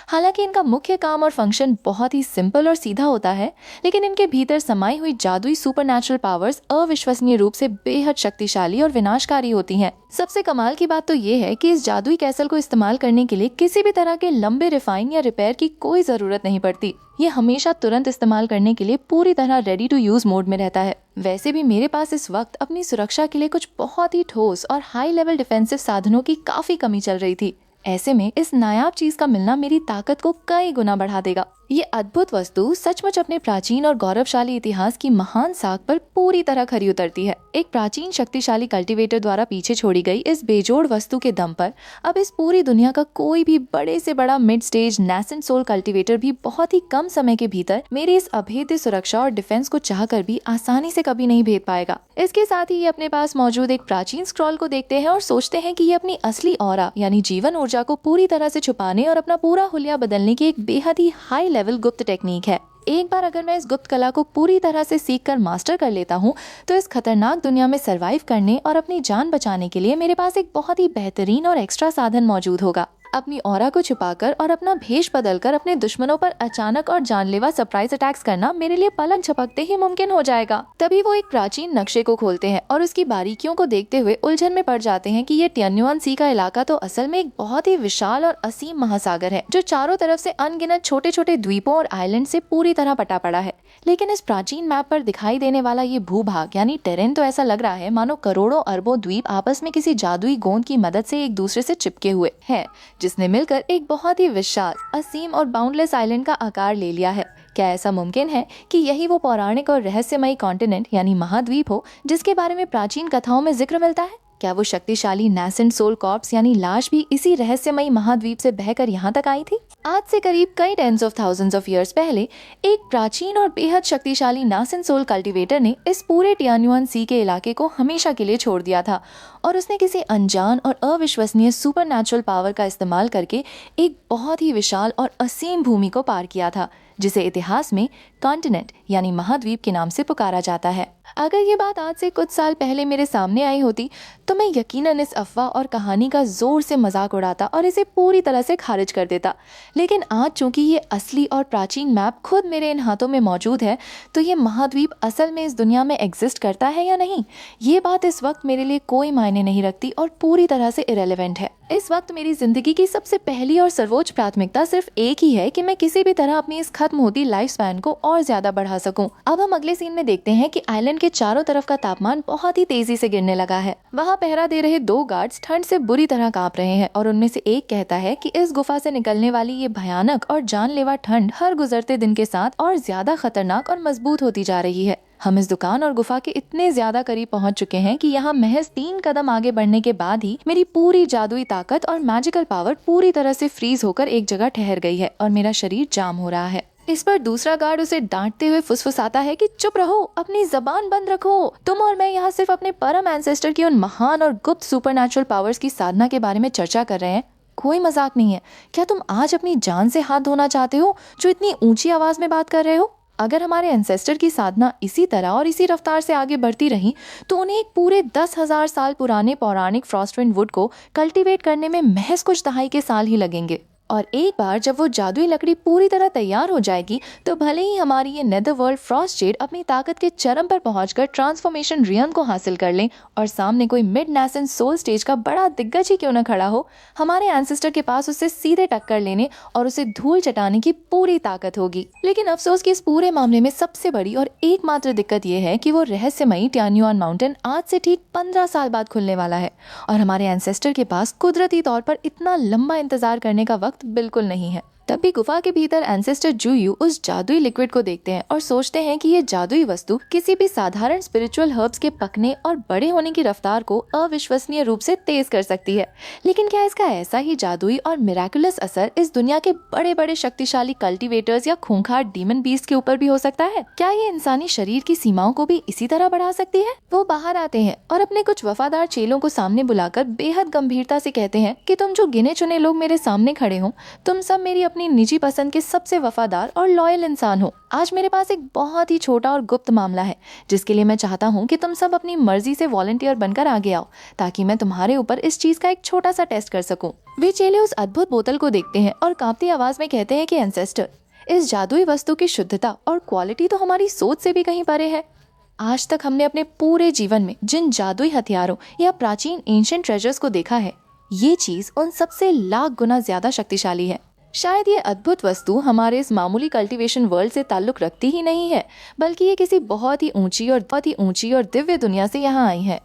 हालांकि इनका मुख्य काम और फंक्शन बहुत ही सिंपल और सीधा होता है, लेकिन इनके भीतर समाई हुई जादुई सुपरनैचुरल पावर्स अविश्वसनीय रूप से बेहद शक्तिशाली और विनाशकारी होती हैं। सबसे कमाल की बात तो ये है कि इस जादुई कैसल को इस्तेमाल करने के लिए किसी भी तरह के लंबे रिफाइन या रिपेयर की कोई जरूरत नहीं पड़ती। ये हमेशा तुरंत इस्तेमाल करने के लिए पूरी तरह रेडी टू यूज मोड में रहता है। वैसे भी मेरे पास इस वक्त अपनी सुरक्षा के लिए कुछ बहुत ही ठोस और हाई लेवल डिफेंसिव साधनों की काफी कमी चल रही थी। ऐसे में इस नायाब चीज का मिलना मेरी ताकत को कई गुना बढ़ा देगा। ये अद्भुत वस्तु सचमुच अपने प्राचीन और गौरवशाली इतिहास की महान साख पर पूरी तरह खरी उतरती है। एक प्राचीन शक्तिशाली कल्टीवेटर द्वारा पीछे छोड़ी गई इस बेजोड़ वस्तु के दम पर अब इस पूरी दुनिया का कोई भी बड़े से बड़ा मिड स्टेज नैसेंट सोल कल्टीवेटर भी बहुत ही कम समय के भीतर मेरी इस अभेद्य सुरक्षा और डिफेंस को चाहकर भी आसानी से कभी नहीं भेद पाएगा। इसके साथ ही ये अपने पास मौजूद एक प्राचीन स्क्रॉल को देखते हैं और सोचते हैं कि ये अपनी असली ऑरा यानी जीवन ऊर्जा को पूरी तरह से छुपाने और अपना पूरा हुलिया बदलने की एक बेहद ही हाई लेवल गुप्त टेक्निक है। एक बार अगर मैं इस गुप्त कला को पूरी तरह से सीख कर मास्टर कर लेता हूँ तो इस खतरनाक दुनिया में सरवाइव करने और अपनी जान बचाने के लिए मेरे पास एक बहुत ही बेहतरीन और एक्स्ट्रा साधन मौजूद होगा। अपनी ऑरा को छुपाकर और अपना भेष बदलकर अपने दुश्मनों पर अचानक और जानलेवा सरप्राइज अटैक्स करना मेरे लिए पलक झपकते ही मुमकिन हो जाएगा। तभी वो एक प्राचीन नक्शे को खोलते हैं और उसकी बारीकियों को देखते हुए उलझन में पड़ जाते हैं कि ये टियान्युआन सी का इलाका तो असल में एक बहुत ही विशाल और असीम महासागर है जो चारों तरफ से अनगिनत छोटे छोटे द्वीपों और आइलैंड से पूरी तरह पटा पड़ा है। लेकिन इस प्राचीन मैप पर दिखाई देने वाला ये भूभाग यानी टेरेन तो ऐसा लग रहा है मानो करोड़ों अरबों द्वीप आपस में किसी जादुई गोंद की मदद से एक दूसरे से चिपके हुए हैं, जिसने मिलकर एक बहुत ही विशाल, असीम और बाउंडलेस आइलैंड का आकार ले लिया है। क्या ऐसा मुमकिन है कि यही वो पौराणिक और रहस्यमयी कॉन्टिनेंट यानी महाद्वीप हो जिसके बारे में प्राचीन कथाओं में जिक्र मिलता है? क्या वो शक्तिशाली नैसेंट सोल कॉर्प्स यानी लाश भी इसी रहस्यमयी महाद्वीप से बहकर यहाँ तक आई थी? आज से करीब कई tens of thousands of years पहले एक प्राचीन और बेहद शक्तिशाली नैसेंट सोल कल्टीवेटर ने इस पूरे टियान्युआन सी के इलाके को हमेशा के लिए छोड़ दिया था और उसने किसी अनजान और अविश्वसनीय सुपरनैचुरल पावर का इस्तेमाल करके एक बहुत ही विशाल और असीम भूमि को पार किया था जिसे इतिहास में कॉन्टिनेंट यानी महाद्वीप के नाम से पुकारा जाता है। अगर ये बात आज से कुछ साल पहले मेरे सामने आई होती तो मैं यकीनन इस अफवाह और कहानी का जोर से मजाक उड़ाता और इसे पूरी तरह से खारिज कर देता। लेकिन आज चूंकि ये असली और प्राचीन मैप खुद मेरे इन हाथों में मौजूद है तो ये महाद्वीप असल में इस दुनिया में एग्जिस्ट करता है या नहीं, ये बात इस वक्त मेरे लिए कोई मायने नहीं रखती और पूरी तरह से इरेलेवेंट है। इस वक्त मेरी जिंदगी की सबसे पहली और सर्वोच्च प्राथमिकता सिर्फ एक ही है कि मैं किसी भी तरह अपनी इस खत्म होती लाइफ स्पैन को और ज्यादा बढ़ा सकूं। अब हम अगले सीन में देखते हैं कि आइलैंड के चारों तरफ का तापमान बहुत ही तेजी से गिरने लगा है। वहाँ पहरा दे रहे दो गार्ड्स ठंड से बुरी तरह कांप रहे हैं और उनमें से एक कहता है कि इस गुफा से निकलने वाली ये भयानक और जानलेवा ठंड हर गुजरते दिन के साथ और ज्यादा खतरनाक और मजबूत होती जा रही है। हम इस दुकान और गुफा के इतने ज्यादा करीब पहुंच चुके हैं कि यहाँ महज 3 कदम आगे बढ़ने के बाद ही मेरी पूरी जादुई ताकत और मैजिकल पावर पूरी तरह से फ्रीज होकर एक जगह ठहर गई है और मेरा शरीर जाम हो रहा है। इस पर दूसरा गार्ड उसे डांटते हुए फुसफुसाता है कि चुप रहो, अपनी जबान बंद रखो, तुम और मैं यहाँ सिर्फ अपने परम एंसेस्टर की उन महान और गुप्त सुपरनैचुरल पावर्स की साधना के बारे में चर्चा कर रहे हैं। कोई मजाक नहीं है। क्या तुम आज अपनी जान से हाथ धोना चाहते हो जो इतनी ऊंची आवाज में बात कर रहे हो? अगर हमारे एंसेस्टर की साधना इसी तरह और इसी रफ्तार से आगे बढ़ती रही तो उन्हें एक पूरे 10,000 साल पुराने पौराणिक फ्रॉस्टविंड वुड को कल्टीवेट करने में महज कुछ दहाई के साल ही लगेंगे। और एक बार जब वो जादुई लकड़ी पूरी तरह तैयार हो जाएगी तो भले ही हमारी ये नेदरवर्ल्ड फ्रॉस्ट जेड अपनी ताकत के चरम पर पहुंचकर ट्रांसफॉर्मेशन रियन को हासिल कर लें और सामने कोई मिड नैसेंट सोल स्टेज का बड़ा दिग्गज ही क्यों न खड़ा हो, हमारे एंसेस्टर के पास उससे सीधे टक्कर लेने और उसे धूल चटाने की पूरी ताकत होगी। लेकिन अफसोस कि इस पूरे मामले में सबसे बड़ी और एकमात्र दिक्कत ये है कि वो रहस्यमयी टियान्युआन माउंटेन आज से ठीक 15 साल बाद खुलने वाला है और हमारे एंसेस्टर के पास कुदरती तौर पर इतना लंबा इंतजार करने का वक्त बिल्कुल नहीं है। तब भी गुफा के भीतर एंसेस्टर जुयू उस जादुई लिक्विड को देखते हैं और सोचते हैं कि ये जादुई वस्तु किसी भी साधारण स्पिरिचुअल हर्ब्स के पकने और बड़े होने की रफ्तार को अविश्वसनीय रूप से तेज कर सकती है। लेकिन क्या इसका ऐसा ही जादुई और मिराकुलस असर इस दुनिया के बड़े बड़े शक्तिशाली कल्टीवेटर्स या खूंखार डीमन बीस्ट के ऊपर भी हो सकता है? क्या ये इंसानी शरीर की सीमाओं को भी इसी तरह बढ़ा सकती है? वो बाहर आते हैं और अपने कुछ वफादार चेलों को सामने बुलाकर बेहद गंभीरता से कहते हैं कि तुम जो गिने चुने लोग मेरे सामने खड़े हो, तुम सब मेरी अपनी निजी पसंद के सबसे वफादार और लॉयल इंसान हो। आज मेरे पास एक बहुत ही छोटा और गुप्त मामला है जिसके लिए मैं चाहता हूँ कि तुम सब अपनी मर्जी से वॉलंटियर बनकर आगे आओ ताकि मैं तुम्हारे ऊपर इस चीज का एक छोटा सा टेस्ट कर सकूं। वे चेले उस अद्भुत बोतल को देखते हैं और कांपती आवाज में कहते हैं कि एंसेस्टर, इस जादुई वस्तु की शुद्धता और क्वालिटी तो हमारी सोच से भी कहीं परे है। आज तक हमने अपने पूरे जीवन में जिन जादुई हथियारों या प्राचीन एंशिएंट ट्रेजर्स को देखा है, ये चीज उन सबसे लाख गुना ज्यादा शक्तिशाली है। शायद ये अद्भुत वस्तु हमारे इस मामूली कल्टीवेशन वर्ल्ड से ताल्लुक रखती ही नहीं है, बल्कि ये किसी बहुत ही ऊंची और दिव्य दुनिया से यहाँ आई है।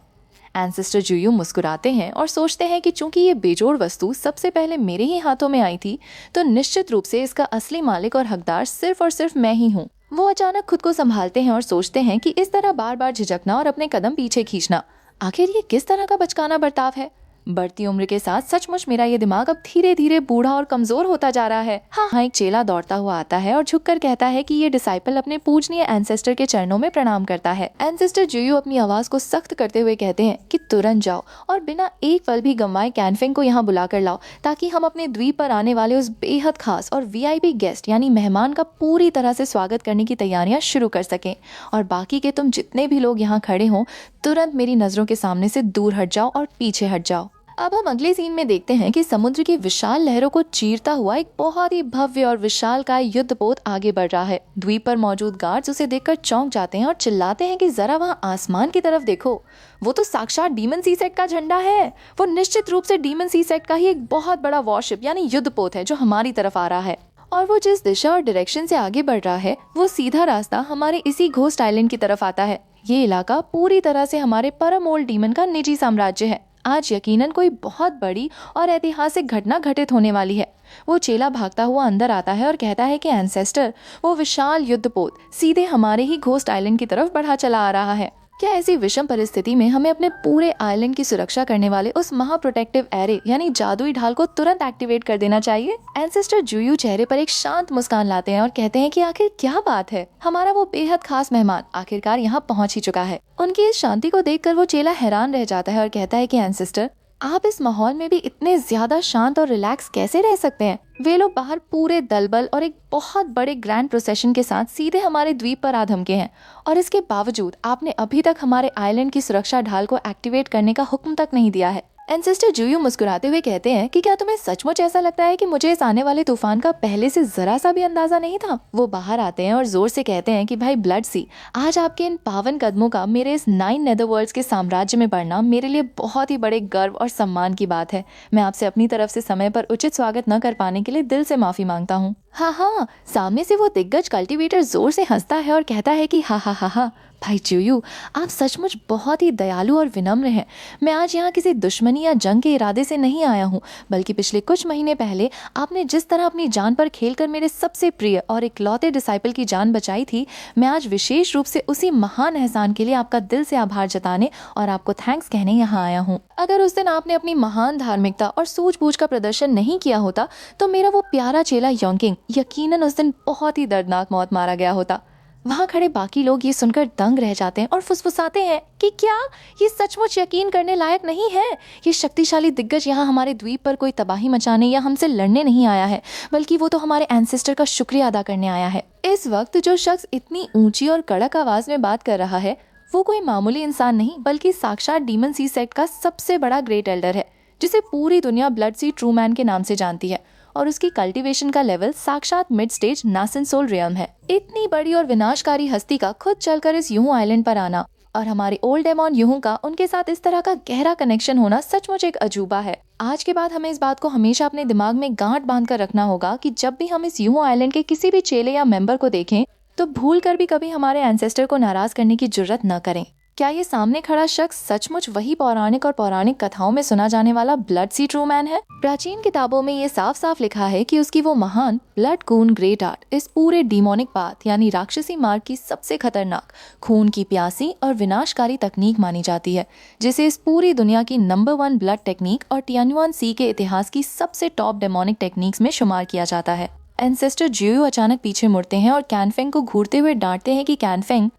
एंसेस्टर जुयू मुस्कुराते हैं और सोचते हैं कि चूंकि ये बेजोड़ वस्तु सबसे पहले मेरे ही हाथों में आई थी, तो निश्चित रूप से इसका असली मालिक और हकदार सिर्फ और सिर्फ मैं ही हूँ। वो अचानक खुद को संभालते हैं और सोचते हैं कि इस तरह बार बार झिझकना और अपने कदम पीछे खींचना, आखिर ये किस तरह का बचकाना बर्ताव है। बढ़ती उम्र के साथ सचमुच मेरा ये दिमाग अब धीरे धीरे बूढ़ा और कमजोर होता जा रहा है। हाँ, एक चेला दौड़ता हुआ आता है और झुककर कहता है कि ये डिसाइपल अपने पूजनीय एंसेस्टर के चरणों में प्रणाम करता है। एंसेस्टर जुयू अपनी आवाज को सख्त करते हुए कहते हैं कि तुरंत जाओ और बिना एक पल भी गंवाए कैनफेंग को यहाँ बुलाकर लाओ, ताकि हम अपने द्वीप पर आने वाले उस बेहद खास और वीआईपी गेस्ट यानी मेहमान का पूरी तरह से स्वागत करने की तैयारियां शुरू कर सकें। और बाकी के तुम जितने भी लोग यहाँ खड़े हों, तुरंत मेरी नजरों के सामने से दूर हट जाओ और पीछे हट जाओ। अब हम अगले सीन में देखते हैं कि समुद्र की विशाल लहरों को चीरता हुआ एक बहुत ही भव्य और विशालकाय युद्धपोत आगे बढ़ रहा है। द्वीप पर मौजूद गार्ड्स उसे देखकर चौंक जाते हैं और चिल्लाते हैं कि जरा वहाँ आसमान की तरफ देखो, वो तो साक्षात डीमन सी सेक्ट का झंडा है। वो निश्चित रूप से डीमन सी सेक्ट का ही एक बहुत बड़ा वॉरशिप यानी युद्धपोत है जो हमारी तरफ आ रहा है। और वो जिस दिशा और डायरेक्शन से आगे बढ़ रहा है, वो सीधा रास्ता हमारे इसी घोस्ट आइलैंड की तरफ आता है। ये इलाका पूरी तरह से हमारे परम ओल्ड डीमन का निजी साम्राज्य है। आज यकीनन कोई बहुत बड़ी और ऐतिहासिक घटना घटित होने वाली है। वो चेला भागता हुआ अंदर आता है और कहता है कि एंसेस्टर, वो विशाल युद्धपोत सीधे हमारे ही घोस्ट आइलैंड की तरफ बढ़ा चला आ रहा है। क्या ऐसी विषम परिस्थिति में हमें अपने पूरे आइलैंड की सुरक्षा करने वाले उस महा प्रोटेक्टिव एरे यानी जादुई ढाल को तुरंत एक्टिवेट कर देना चाहिए? एंसेस्टर जुयू चेहरे पर एक शांत मुस्कान लाते हैं और कहते हैं कि आखिर क्या बात है, हमारा वो बेहद खास मेहमान आखिरकार यहाँ पहुँच ही चुका है। उनकी इस शांति को देखकर वो चेला हैरान रह जाता है और कहता है कि एंसेस्टर, आप इस माहौल में भी इतने ज्यादा शांत और रिलैक्स कैसे रह सकते हैं? वे लोग बाहर पूरे दलबल और एक बहुत बड़े ग्रैंड प्रोसेशन के साथ सीधे हमारे द्वीप पर आ धमके हैं, और इसके बावजूद आपने अभी तक हमारे आइलैंड की सुरक्षा ढाल को एक्टिवेट करने का हुक्म तक नहीं दिया है। एंसेस्टर जुयू मुस्कुराते हुए कहते हैं कि क्या तुम्हें सचमुच ऐसा लगता है कि मुझे इस आने वाले तूफान का पहले से जरा सा भी अंदाजा नहीं था? वो बाहर आते हैं और जोर से कहते हैं कि भाई ब्लड सी, आज आपके इन पावन कदमों का मेरे इस 9 नेदरवर्ल्ड्स के साम्राज्य में बढ़ना मेरे लिए बहुत ही बड़े गर्व और सम्मान की बात है। मैं आपसे अपनी तरफ से समय पर उचित स्वागत न कर पाने के लिए दिल से माफी मांगता हूँ। हाँ, सामने से वो दिग्गज कल्टीवेटर जोर से हंसता है और कहता है कि हा, भाई जुयू, आप सचमुच बहुत ही दयालु और विनम्र हैं। मैं आज यहाँ किसी दुश्मनी या जंग के इरादे से नहीं आया हूँ, बल्कि पिछले कुछ महीने पहले आपने जिस तरह अपनी जान पर खेलकर मेरे सबसे प्रिय और इकलौते डिसाइपल की जान बचाई थी, मैं आज विशेष रूप से उसी महान एहसान के लिए आपका दिल से आभार जताने और आपको थैंक्स कहने यहाँ आया हूँ। अगर उस दिन आपने अपनी महान धार्मिकता और सूझबूझ का प्रदर्शन नहीं किया होता, तो मेरा वो प्यारा चेला योंकिंग यकीनन उस दिन बहुत ही दर्दनाक मौत मारा गया होता। वहाँ खड़े बाकी लोग ये सुनकर दंग रह जाते हैं और फुसफुसाते हैं कि क्या ये सचमुच यकीन करने लायक नहीं है? ये शक्तिशाली दिग्गज यहाँ हमारे द्वीप पर कोई तबाही मचाने या हमसे लड़ने नहीं आया है, बल्कि वो तो हमारे एंसेस्टर का शुक्रिया अदा करने आया है। इस वक्त जो शख्स इतनी ऊंची और कड़क आवाज में बात कर रहा है, वो कोई मामूली इंसान नहीं, बल्कि साक्षात डीमन सी सेक्ट का सबसे बड़ा ग्रेट एल्डर है, जिसे पूरी दुनिया ब्लड सी ट्रू मैन के नाम से जानती है। और उसकी कल्टीवेशन का लेवल साक्षात मिड स्टेज नासन सोल रियम है। इतनी बड़ी और विनाशकारी हस्ती का खुद चलकर इस यूहू आइलैंड पर आना और हमारे ओल्ड डेमॉन यूहू का उनके साथ इस तरह का गहरा कनेक्शन होना सचमुच एक अजूबा है। आज के बाद हमें इस बात को हमेशा अपने दिमाग में गांठ बांध कर रखना होगा कि जब भी हम इस यूहू आइलैंड के किसी भी चेले या मेंबर को देखें, तो भूल कर भी कभी हमारे एंसेस्टर को नाराज करने की जुर्रत न करें। क्या ये सामने खड़ा शख्स सचमुच वही पौराणिक और पौराणिक कथाओं में सुना जाने वाला ब्लड सी ट्रू मैन है? प्राचीन किताबों में ये साफ साफ लिखा है कि उसकी वो महान ब्लड कून ग्रेट आर्ट इस पूरे डीमोनिक पाथ यानी राक्षसी मार्ग की सबसे खतरनाक, खून की प्यासी और विनाशकारी तकनीक मानी जाती है, जिसे इस पूरी दुनिया की नंबर 1 ब्लड टेक्निक और टियानुआन सी के इतिहास की सबसे टॉप डेमोनिक टेक्निक्स में शुमार किया जाता है। एंसेस्टर जुयू अचानक पीछे मुड़ते हैं और कैनफेंग को घूरते हुए डांटते हैं कि कैनफेंग,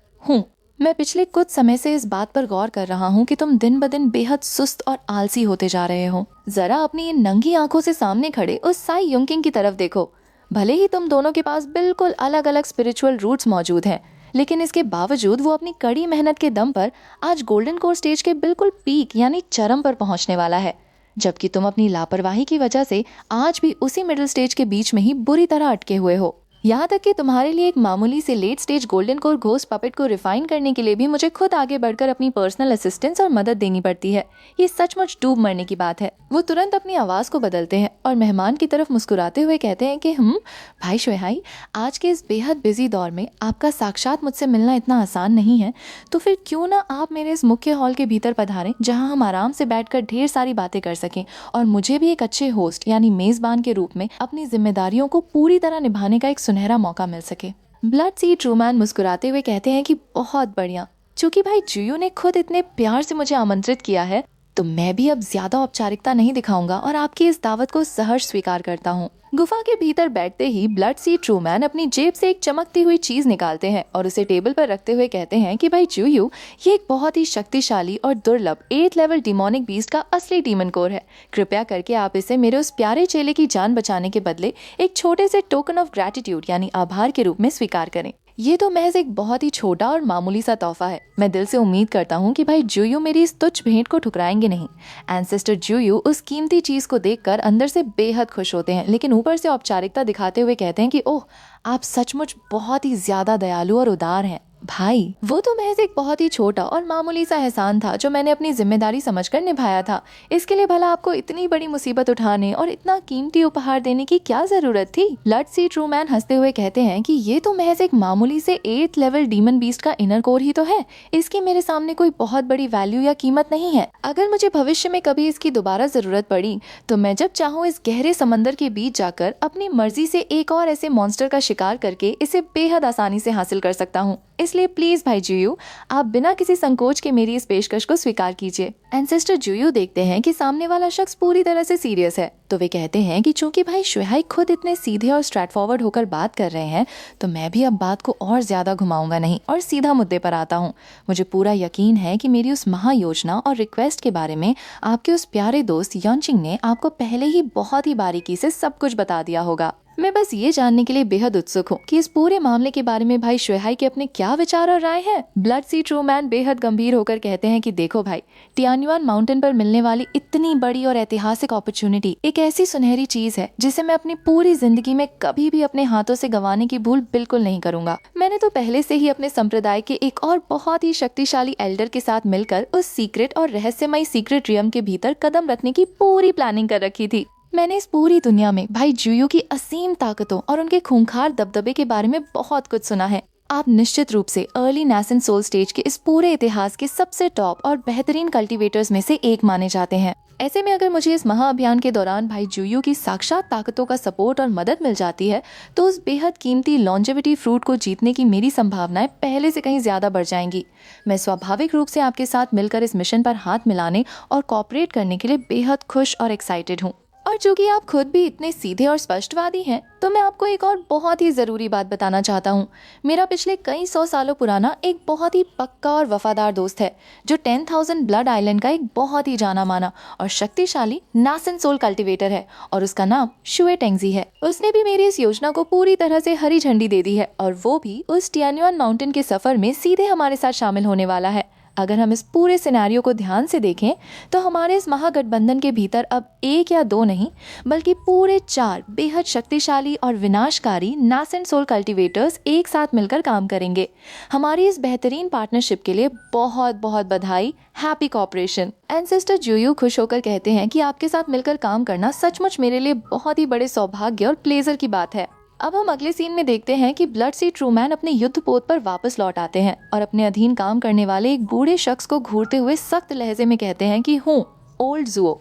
मैं पिछले कुछ समय से इस बात पर गौर कर रहा हूँ कि तुम दिन ब दिन बेहद सुस्त और आलसी होते जा रहे हो। जरा अपनी इन नंगी आंखों से सामने खड़े उस साई युंकिंग की तरफ देखो। भले ही तुम दोनों के पास बिल्कुल अलग अलग स्पिरिचुअल रूट्स मौजूद हैं, लेकिन इसके बावजूद वो अपनी कड़ी मेहनत के दम पर आज गोल्डन कोर स्टेज के बिल्कुल पीक यानी चरम पर पहुंचने वाला है, जबकि तुम अपनी लापरवाही की वजह से आज भी उसी मिडिल स्टेज के बीच में ही बुरी तरह अटके हुए हो। यहाँ तक कि तुम्हारे लिए एक मामूली से late stage golden core ghost puppet को रिफाइन करने के लिए भी मुझे खुद आगे बढ़कर अपनी पर्सनल असिस्टेंस और मदद देनी पड़ती है। ये सचमुच डूब मरने की बात है। वो तुरंत अपनी आवाज को बदलते हैं और मेहमान की तरफ मुस्कुराते हुए कहते हैं कि भाई शुएहाई, आज के इस बेहद बिजी दौर में आपका साक्षात मुझसे मिलना इतना आसान नहीं है, तो फिर क्यों ना आप मेरे इस मुख्य हॉल के भीतर पधारें, जहाँ हम आराम से बैठकर ढेर सारी बातें कर सकें और मुझे भी एक अच्छे होस्ट यानी मेजबान के रूप में अपनी जिम्मेदारियों को पूरी तरह निभाने का एक सुनहरा मौका मिल सके। ब्लड सी ट्रूमैन मुस्कुराते हुए कहते हैं कि बहुत बढ़िया, चूंकि भाई जुयू ने खुद इतने प्यार से मुझे आमंत्रित किया है, तो मैं भी अब ज्यादा औपचारिकता नहीं दिखाऊंगा और आपकी इस दावत को सहर्ष स्वीकार करता हूँ। गुफा के भीतर बैठते ही ब्लड सी ट्रूमैन अपनी जेब से एक चमकती हुई चीज निकालते हैं और उसे टेबल पर रखते हुए कहते हैं कि भाई जुयू, ये एक बहुत ही शक्तिशाली और दुर्लभ 8th लेवल डिमोनिक बीस्ट का असली डीमन कोर है। कृपया करके आप इसे मेरे उस प्यारे चेले की जान बचाने के बदले एक छोटे से टोकन ऑफ ग्रेटिट्यूड यानी आभार के रूप में स्वीकार करें। ये तो महज एक बहुत ही छोटा और मामूली सा तोहफा है। मैं दिल से उम्मीद करता हूँ कि भाई जुयू मेरी इस तुच्छ भेंट को ठुकराएंगे नहीं। एंसेस्टर जुयू उस कीमती चीज को देखकर अंदर से बेहद खुश होते हैं, लेकिन ऊपर से औपचारिकता दिखाते हुए कहते हैं कि ओह, आप सचमुच बहुत ही ज्यादा दयालु और उदार हैं। भाई, वो तो महज एक बहुत ही छोटा और मामूली सा एहसान था जो मैंने अपनी जिम्मेदारी समझकर निभाया था। इसके लिए भला आपको इतनी बड़ी मुसीबत उठाने और इतना कीमती उपहार देने की क्या जरूरत थी? ब्लड सी ट्रूमैन हंसते हुए कहते हैं कि ये तो महज एक मामूली से 8th लेवल डीमन बीस्ट का इनर कोर ही तो है। इसकी मेरे सामने कोई बहुत बड़ी वैल्यू या कीमत नहीं है। अगर मुझे भविष्य में कभी इसकी दोबारा जरूरत पड़ी तो मैं जब चाहूँ इस गहरे समंदर के बीच जाकर अपनी मर्जी से एक और ऐसे मॉन्स्टर का शिकार करके इसे बेहद आसानी से हासिल कर सकता हूँ। इसलिए प्लीज भाई जुयू, आप बिना किसी संकोच के मेरी इस पेशकश को स्वीकार कीजिए। एंसेस्टर जुयू देखते हैं कि सामने वाला शख्स पूरी तरह से सीरियस है, तो वे कहते हैं कि चूंकि भाई शुएहाई खुद इतने सीधे और स्ट्रेट फॉरवर्ड होकर बात कर रहे हैं, तो मैं भी अब बात को और ज्यादा घुमाऊंगा नहीं और सीधा मुद्दे पर आता हूँ। मुझे पूरा यकीन है कि मेरी उस महायोजना और रिक्वेस्ट के बारे में आपके उस प्यारे दोस्त यॉन्चिंग ने आपको पहले ही बहुत ही बारीकी से सब कुछ बता दिया होगा। मैं बस ये जानने के लिए बेहद उत्सुक हूँ कि इस पूरे मामले के बारे में भाई शुएहाई के अपने क्या विचार और राय है। ब्लड सी ट्रूमैन बेहद गंभीर होकर कहते हैं कि देखो भाई, टियान्युआन माउंटेन पर मिलने वाली इतनी बड़ी और ऐतिहासिक अपॉर्चुनिटी एक ऐसी सुनहरी चीज है जिसे मैं अपनी पूरी जिंदगी में कभी भी अपने हाथों से गंवाने की भूल बिल्कुल नहीं करूंगा। मैंने तो पहले से ही अपने संप्रदाय के एक और बहुत ही शक्तिशाली एल्डर के साथ मिलकर उस सीक्रेट और रहस्यमयी सीक्रेट रियम के भीतर कदम रखने की पूरी प्लानिंग कर रखी थी। मैंने इस पूरी दुनिया में भाई जुयू की असीम ताकतों और उनके खूंखार दबदबे के बारे में बहुत कुछ सुना है। आप निश्चित रूप से अर्ली नासेंट सोल स्टेज के इस पूरे इतिहास के सबसे टॉप और बेहतरीन कल्टीवेटर्स में से एक माने जाते हैं। ऐसे में अगर मुझे इस महाअभियान के दौरान भाई जुयू की साक्षात ताकतों का सपोर्ट और मदद मिल जाती है, तो उस बेहद कीमती लॉन्जेविटी फ्रूट को जीतने की मेरी संभावनाएं पहले से कहीं ज्यादा बढ़ जाएंगी। मैं स्वाभाविक रूप से आपके साथ मिलकर इस मिशन पर हाथ मिलाने और कोऑपरेट करने के लिए बेहद खुश और एक्साइटेड हूँ। और चूंकि आप खुद भी इतने सीधे और स्पष्टवादी हैं, तो मैं आपको एक और बहुत ही जरूरी बात बताना चाहता हूँ। मेरा पिछले कई 100 सालों पुराना एक बहुत ही पक्का और वफादार दोस्त है, जो 10,000 ब्लड आइलैंड का एक बहुत ही जाना माना और शक्तिशाली नासेंट सोल कल्टीवेटर है और उसका नाम शुए टेंगजी है। उसने भी मेरी इस योजना को पूरी तरह से हरी झंडी दे दी है और वो भी उस टियान्युआन माउंटेन के सफर में सीधे हमारे साथ शामिल होने वाला है। अगर हम इस पूरे सिनेरियो को ध्यान से देखें तो हमारे इस महागठबंधन के भीतर अब 1 या 2 नहीं, बल्कि पूरे 4 बेहद शक्तिशाली और विनाशकारी नासेंट सोल कल्टीवेटर्स एक साथ मिलकर काम करेंगे। हमारी इस बेहतरीन पार्टनरशिप के लिए बहुत बहुत बधाई। Happy corporation. एंसेस्टर जुयू खुश होकर कहते हैं कि आपके साथ मिलकर काम करना सचमुच मेरे लिए बहुत ही बड़े सौभाग्य और प्लेजर की बात है। अब हम अगले सीन में देखते हैं कि ब्लड सी ट्रूमैन अपने युद्ध पोत पर वापस लौट आते हैं और अपने अधीन काम करने वाले एक बूढ़े शख्स को घूरते हुए सख्त लहजे में कहते हैं कि हूँ ओल्ड जुओ,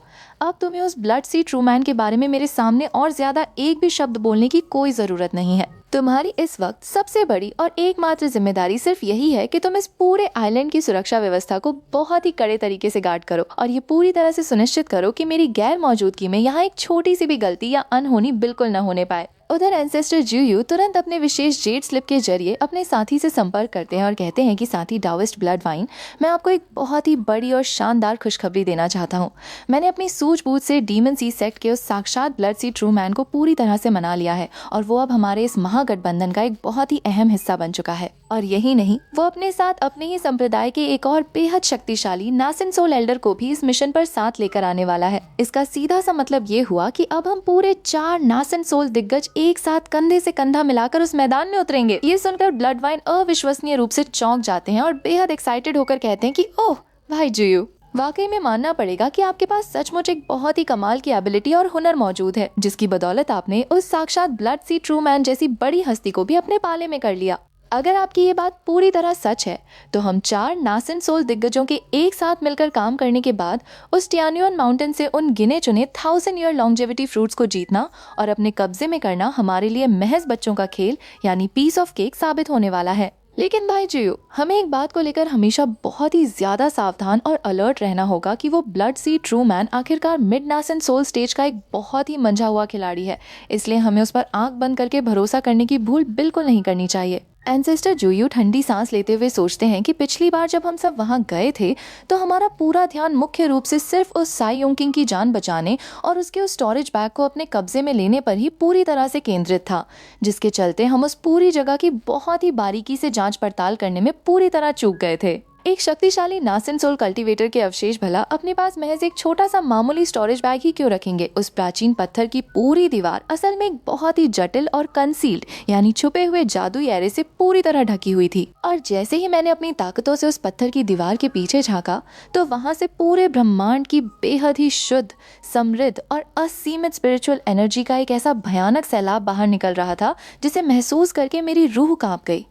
अब तुम्हें उस ब्लड सी ट्रूमैन के बारे में मेरे सामने और ज्यादा एक भी शब्द बोलने की कोई जरूरत नहीं है। तुम्हारी इस वक्त सबसे बड़ी और एकमात्र जिम्मेदारी सिर्फ यही है कि तुम इस पूरे आइलैंड की सुरक्षा व्यवस्था को बहुत ही कड़े तरीके से गार्ड करो और ये पूरी तरह से सुनिश्चित करो कि मेरी गैर मौजूदगी में यहाँ एक छोटी सी भी गलती या अनहोनी बिल्कुल न होने पाए। उधर एंसेस्टर जुयू तुरंत अपने विशेष जेड स्लिप के जरिए अपने साथी से संपर्क करते हैं और कहते हैं कि साथी डाविस्ट ब्लड वाइन, मैं आपको एक बहुत ही बड़ी और शानदार खुशखबरी देना चाहता हूँ। मैंने अपनी अपनी सूझबूझ से डीमन सी सेक्ट के उस साक्षात ब्लड सी ट्रू मैन को पूरी तरह से मना लिया है और वो अब हमारे इस महागठबंधन का एक बहुत ही अहम हिस्सा बन चुका है। और यही नहीं, वो अपने साथ अपने ही संप्रदाय के एक और बेहद शक्तिशाली नासिन सोल एल्डर को भी इस मिशन पर साथ लेकर आने वाला है। इसका सीधा सा मतलब ये हुआ कि अब हम पूरे 4 नासिन सोल दिग्गज एक साथ कंधे से कंधा मिलाकर उस मैदान में उतरेंगे। ये सुनकर ब्लड वाइन अविश्वसनीय रूप से चौंक जाते हैं और बेहद एक्साइटेड होकर कहते हैं कि ओह भाई जुयू, वाकई में मानना पड़ेगा कि आपके पास सचमुच एक बहुत ही कमाल की एबिलिटी और हुनर मौजूद है, जिसकी बदौलत आपने उस साक्षात ब्लड सी ट्रू मैन जैसी बड़ी हस्ती को भी अपने पाले में कर लिया। अगर आपकी ये बात पूरी तरह सच है तो हम 4 नासिन सोल दिग्गजों के एक साथ मिलकर काम करने के बाद उस टियानुअन माउंटेन से उन गिने चुने 1000 ईयर लॉन्जेविटी फ्रूट्स को जीतना और अपने कब्जे में करना हमारे लिए महज बच्चों का खेल यानी पीस ऑफ केक साबित होने वाला है। लेकिन भाई जियो, हमें एक बात को लेकर हमेशा बहुत ही ज्यादा सावधान और अलर्ट रहना होगा कि वो ब्लड सी ट्रू मैन आखिरकार मिड नासिन सोल स्टेज का एक बहुत ही मंझा हुआ खिलाड़ी है, इसलिए हमें उस पर आंख बंद करके भरोसा करने की भूल बिल्कुल नहीं करनी चाहिए। एंसेस्टर जुयू ठंडी सांस लेते हुए सोचते हैं कि पिछली बार जब हम सब वहां गए थे तो हमारा पूरा ध्यान मुख्य रूप से सिर्फ उस साई योंकिंग की जान बचाने और उसके उस स्टोरेज बैग को अपने कब्जे में लेने पर ही पूरी तरह से केंद्रित था, जिसके चलते हम उस पूरी जगह की बहुत ही बारीकी से जांच पड़ताल करने में पूरी तरह चूक गए थे। एक शक्तिशाली नासिन सोल कल्टीवेटर के अवशेष भला अपने पास महज एक छोटा सा मामूली स्टोरेज बैग ही क्यों रखेंगे। उस प्राचीन पत्थर की पूरी दीवार असल में एक बहुत ही जटिल और कंसील्ड यानी छुपे हुए जादुई एरे से पूरी तरह ढकी हुई थी। और जैसे ही मैंने अपनी ताकतों से उस पत्थर की दीवार के पीछे झांका तो वहां से पूरे ब्रह्मांड की बेहद ही शुद्ध, समृद्ध और असीमित स्पिरिचुअल एनर्जी का एक ऐसा भयानक सैलाब बाहर निकल रहा था जिसे महसूस करके मेरी रूह कांप गई।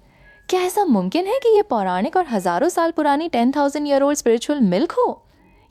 क्या ऐसा मुमकिन है कि ये पौराणिक और हजारों साल पुरानी 10,000 ईयर ओल्ड स्पिरिचुअल मिल्क हो?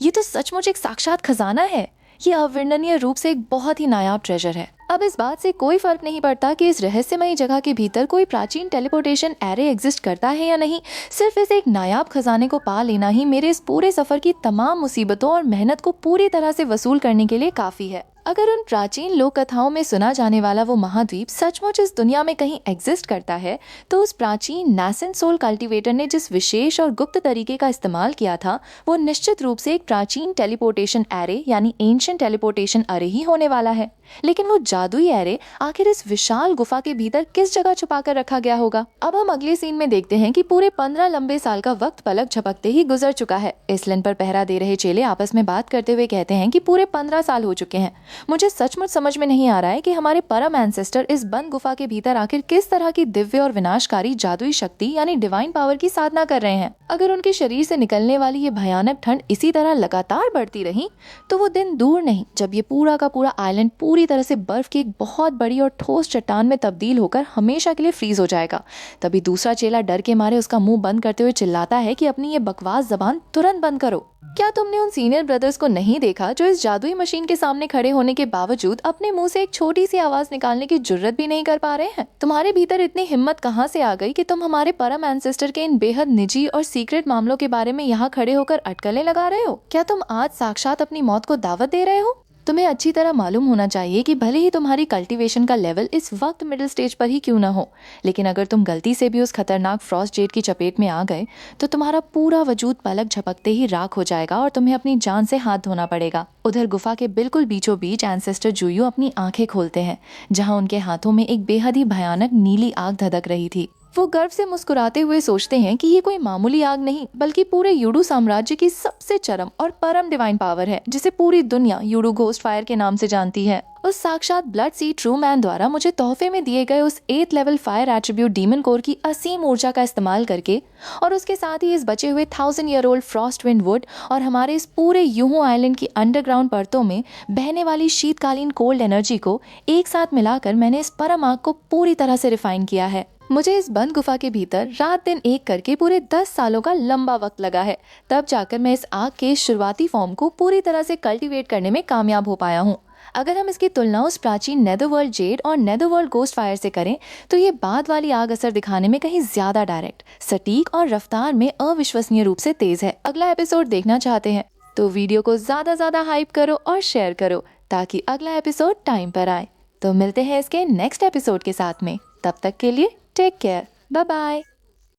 ये तो सचमुच एक साक्षात खजाना है। ये अवर्णनीय रूप से एक बहुत ही नायाब ट्रेजर है। अब इस बात से कोई फर्क नहीं पड़ता कि इस रहस्यमयी जगह के भीतर कोई प्राचीन टेलीपोर्टेशन एरे एग्जिस्ट करता है या नहीं, सिर्फ इस एक नायाब खजाने को पा लेना ही मेरे इस पूरे सफर की तमाम मुसीबतों और मेहनत को पूरी तरह से वसूल करने के लिए काफी है। अगर उन प्राचीन लोक कथाओं में सुना जाने वाला वो महाद्वीप सचमुच इस दुनिया में कहीं एग्जिस्ट करता है तो उस प्राचीन नासिन सोल कल्टीवेटर ने जिस विशेष और गुप्त तरीके का इस्तेमाल किया था वो निश्चित रूप से एक प्राचीन टेलीपोर्टेशन एरे यानी एंशिएंट टेलीपोर्टेशन एरे ही होने वाला है। लेकिन वो जादुई एरे आखिर इस विशाल गुफा के भीतर किस जगह छुपा कर रखा गया होगा? अब हम अगले सीन में देखते हैं कि पूरे 15 लंबे साल का वक्त पलक झपकते ही गुजर चुका है। इसलैंड पर पहरा दे रहे चेले आपस में बात करते हुए कहते हैं कि पूरे 15 साल हो चुके हैं। मुझे सचमुच समझ में नहीं आ रहा है कि हमारे परम एंसेस्टर इस बंद गुफा के भीतर आखिर किस तरह की दिव्य और विनाशकारी जादुई शक्ति यानी डिवाइन पावर की साधना कर रहे हैं। अगर उनके शरीर से निकलने वाली ये भयानक ठंड इसी तरह लगातार बढ़ती रही तो वो दिन दूर नहीं जब ये पूरा का पूरा आइलैंड पूरी तरह से बर्फ की एक बहुत बड़ी और ठोस चट्टान में तब्दील होकर हमेशा के लिए फ्रीज हो जाएगा। तभी दूसरा चेला डर के मारे उसका मुंह बंद करते हुए चिल्लाता है कि अपनी ये बकवास जबान तुरंत बंद करो। क्या तुमने उन सीनियर ब्रदर्स को नहीं देखा जो इस जादुई मशीन के सामने खड़े होने के बावजूद अपने मुंह से एक छोटी सी आवाज निकालने की जुर्रत भी नहीं कर पा रहे हैं? तुम्हारे भीतर इतनी हिम्मत कहाँ से आ गई कि तुम हमारे परम एंसेस्टर के इन बेहद निजी और सीक्रेट मामलों के बारे में यहाँ खड़े होकर अटकलें लगा रहे हो? क्या तुम आज साक्षात अपनी मौत को दावत दे रहे हो? तुम्हें अच्छी तरह मालूम होना चाहिए कि भले ही तुम्हारी कल्टीवेशन का लेवल इस वक्त मिडिल स्टेज पर ही क्यों न हो, लेकिन अगर तुम गलती से भी उस खतरनाक फ्रॉस्ट जेट की चपेट में आ गए तो तुम्हारा पूरा वजूद पलक झपकते ही राख हो जाएगा और तुम्हें अपनी जान से हाथ धोना पड़ेगा। उधर गुफा के बिल्कुल बीचों बीच एंसेस्टर जुयू अपनी आंखें खोलते हैं जहाँ उनके हाथों में एक बेहद ही भयानक नीली आग धधक रही थी। वो गर्व से मुस्कुराते हुए सोचते हैं कि ये कोई मामूली आग नहीं बल्कि पूरे यूडू साम्राज्य की सबसे चरम और परम डिवाइन पावर है जिसे पूरी दुनिया यूडू घोस्ट फायर के नाम से जानती है। उस साक्षात ब्लड सी ट्रू मैन द्वारा मुझे तोहफे में दिए गए उस 8th level fire attribute demon core की असीम ऊर्जा का इस्तेमाल करके और उसके साथ ही इस बचे हुए 1000 year old Frost wind would और हमारे इस पूरे यूहू आइलैंड की अंडरग्राउंड परतों में बहने वाली शीतकालीन कोल्ड एनर्जी को एक साथ मिलाकर मैंने इस परम आग को पूरी तरह से रिफाइन किया है। मुझे इस बंद गुफा के भीतर रात दिन एक करके पूरे 10 सालों का लंबा वक्त लगा है, तब जाकर मैं इस आग के शुरुआती फॉर्म को पूरी तरह से कल्टीवेट करने में कामयाब हो पाया हूँ। अगर हम इसकी तुलना उस प्राचीन नेदरवर्ल्ड जेड और नेदरवर्ल्ड गोस्ट फायर से करें तो ये बाद वाली आग असर दिखाने में कहीं ज्यादा डायरेक्ट, सटीक और रफ्तार में अविश्वसनीय रूप से तेज है। अगला एपिसोड देखना चाहते हैं तो वीडियो को ज्यादा हाइप करो और शेयर करो ताकि अगला एपिसोड टाइम पर आए। तो मिलते हैं इसके नेक्स्ट एपिसोड के साथ में, तब तक के लिए टेक केयर, बाय बाय।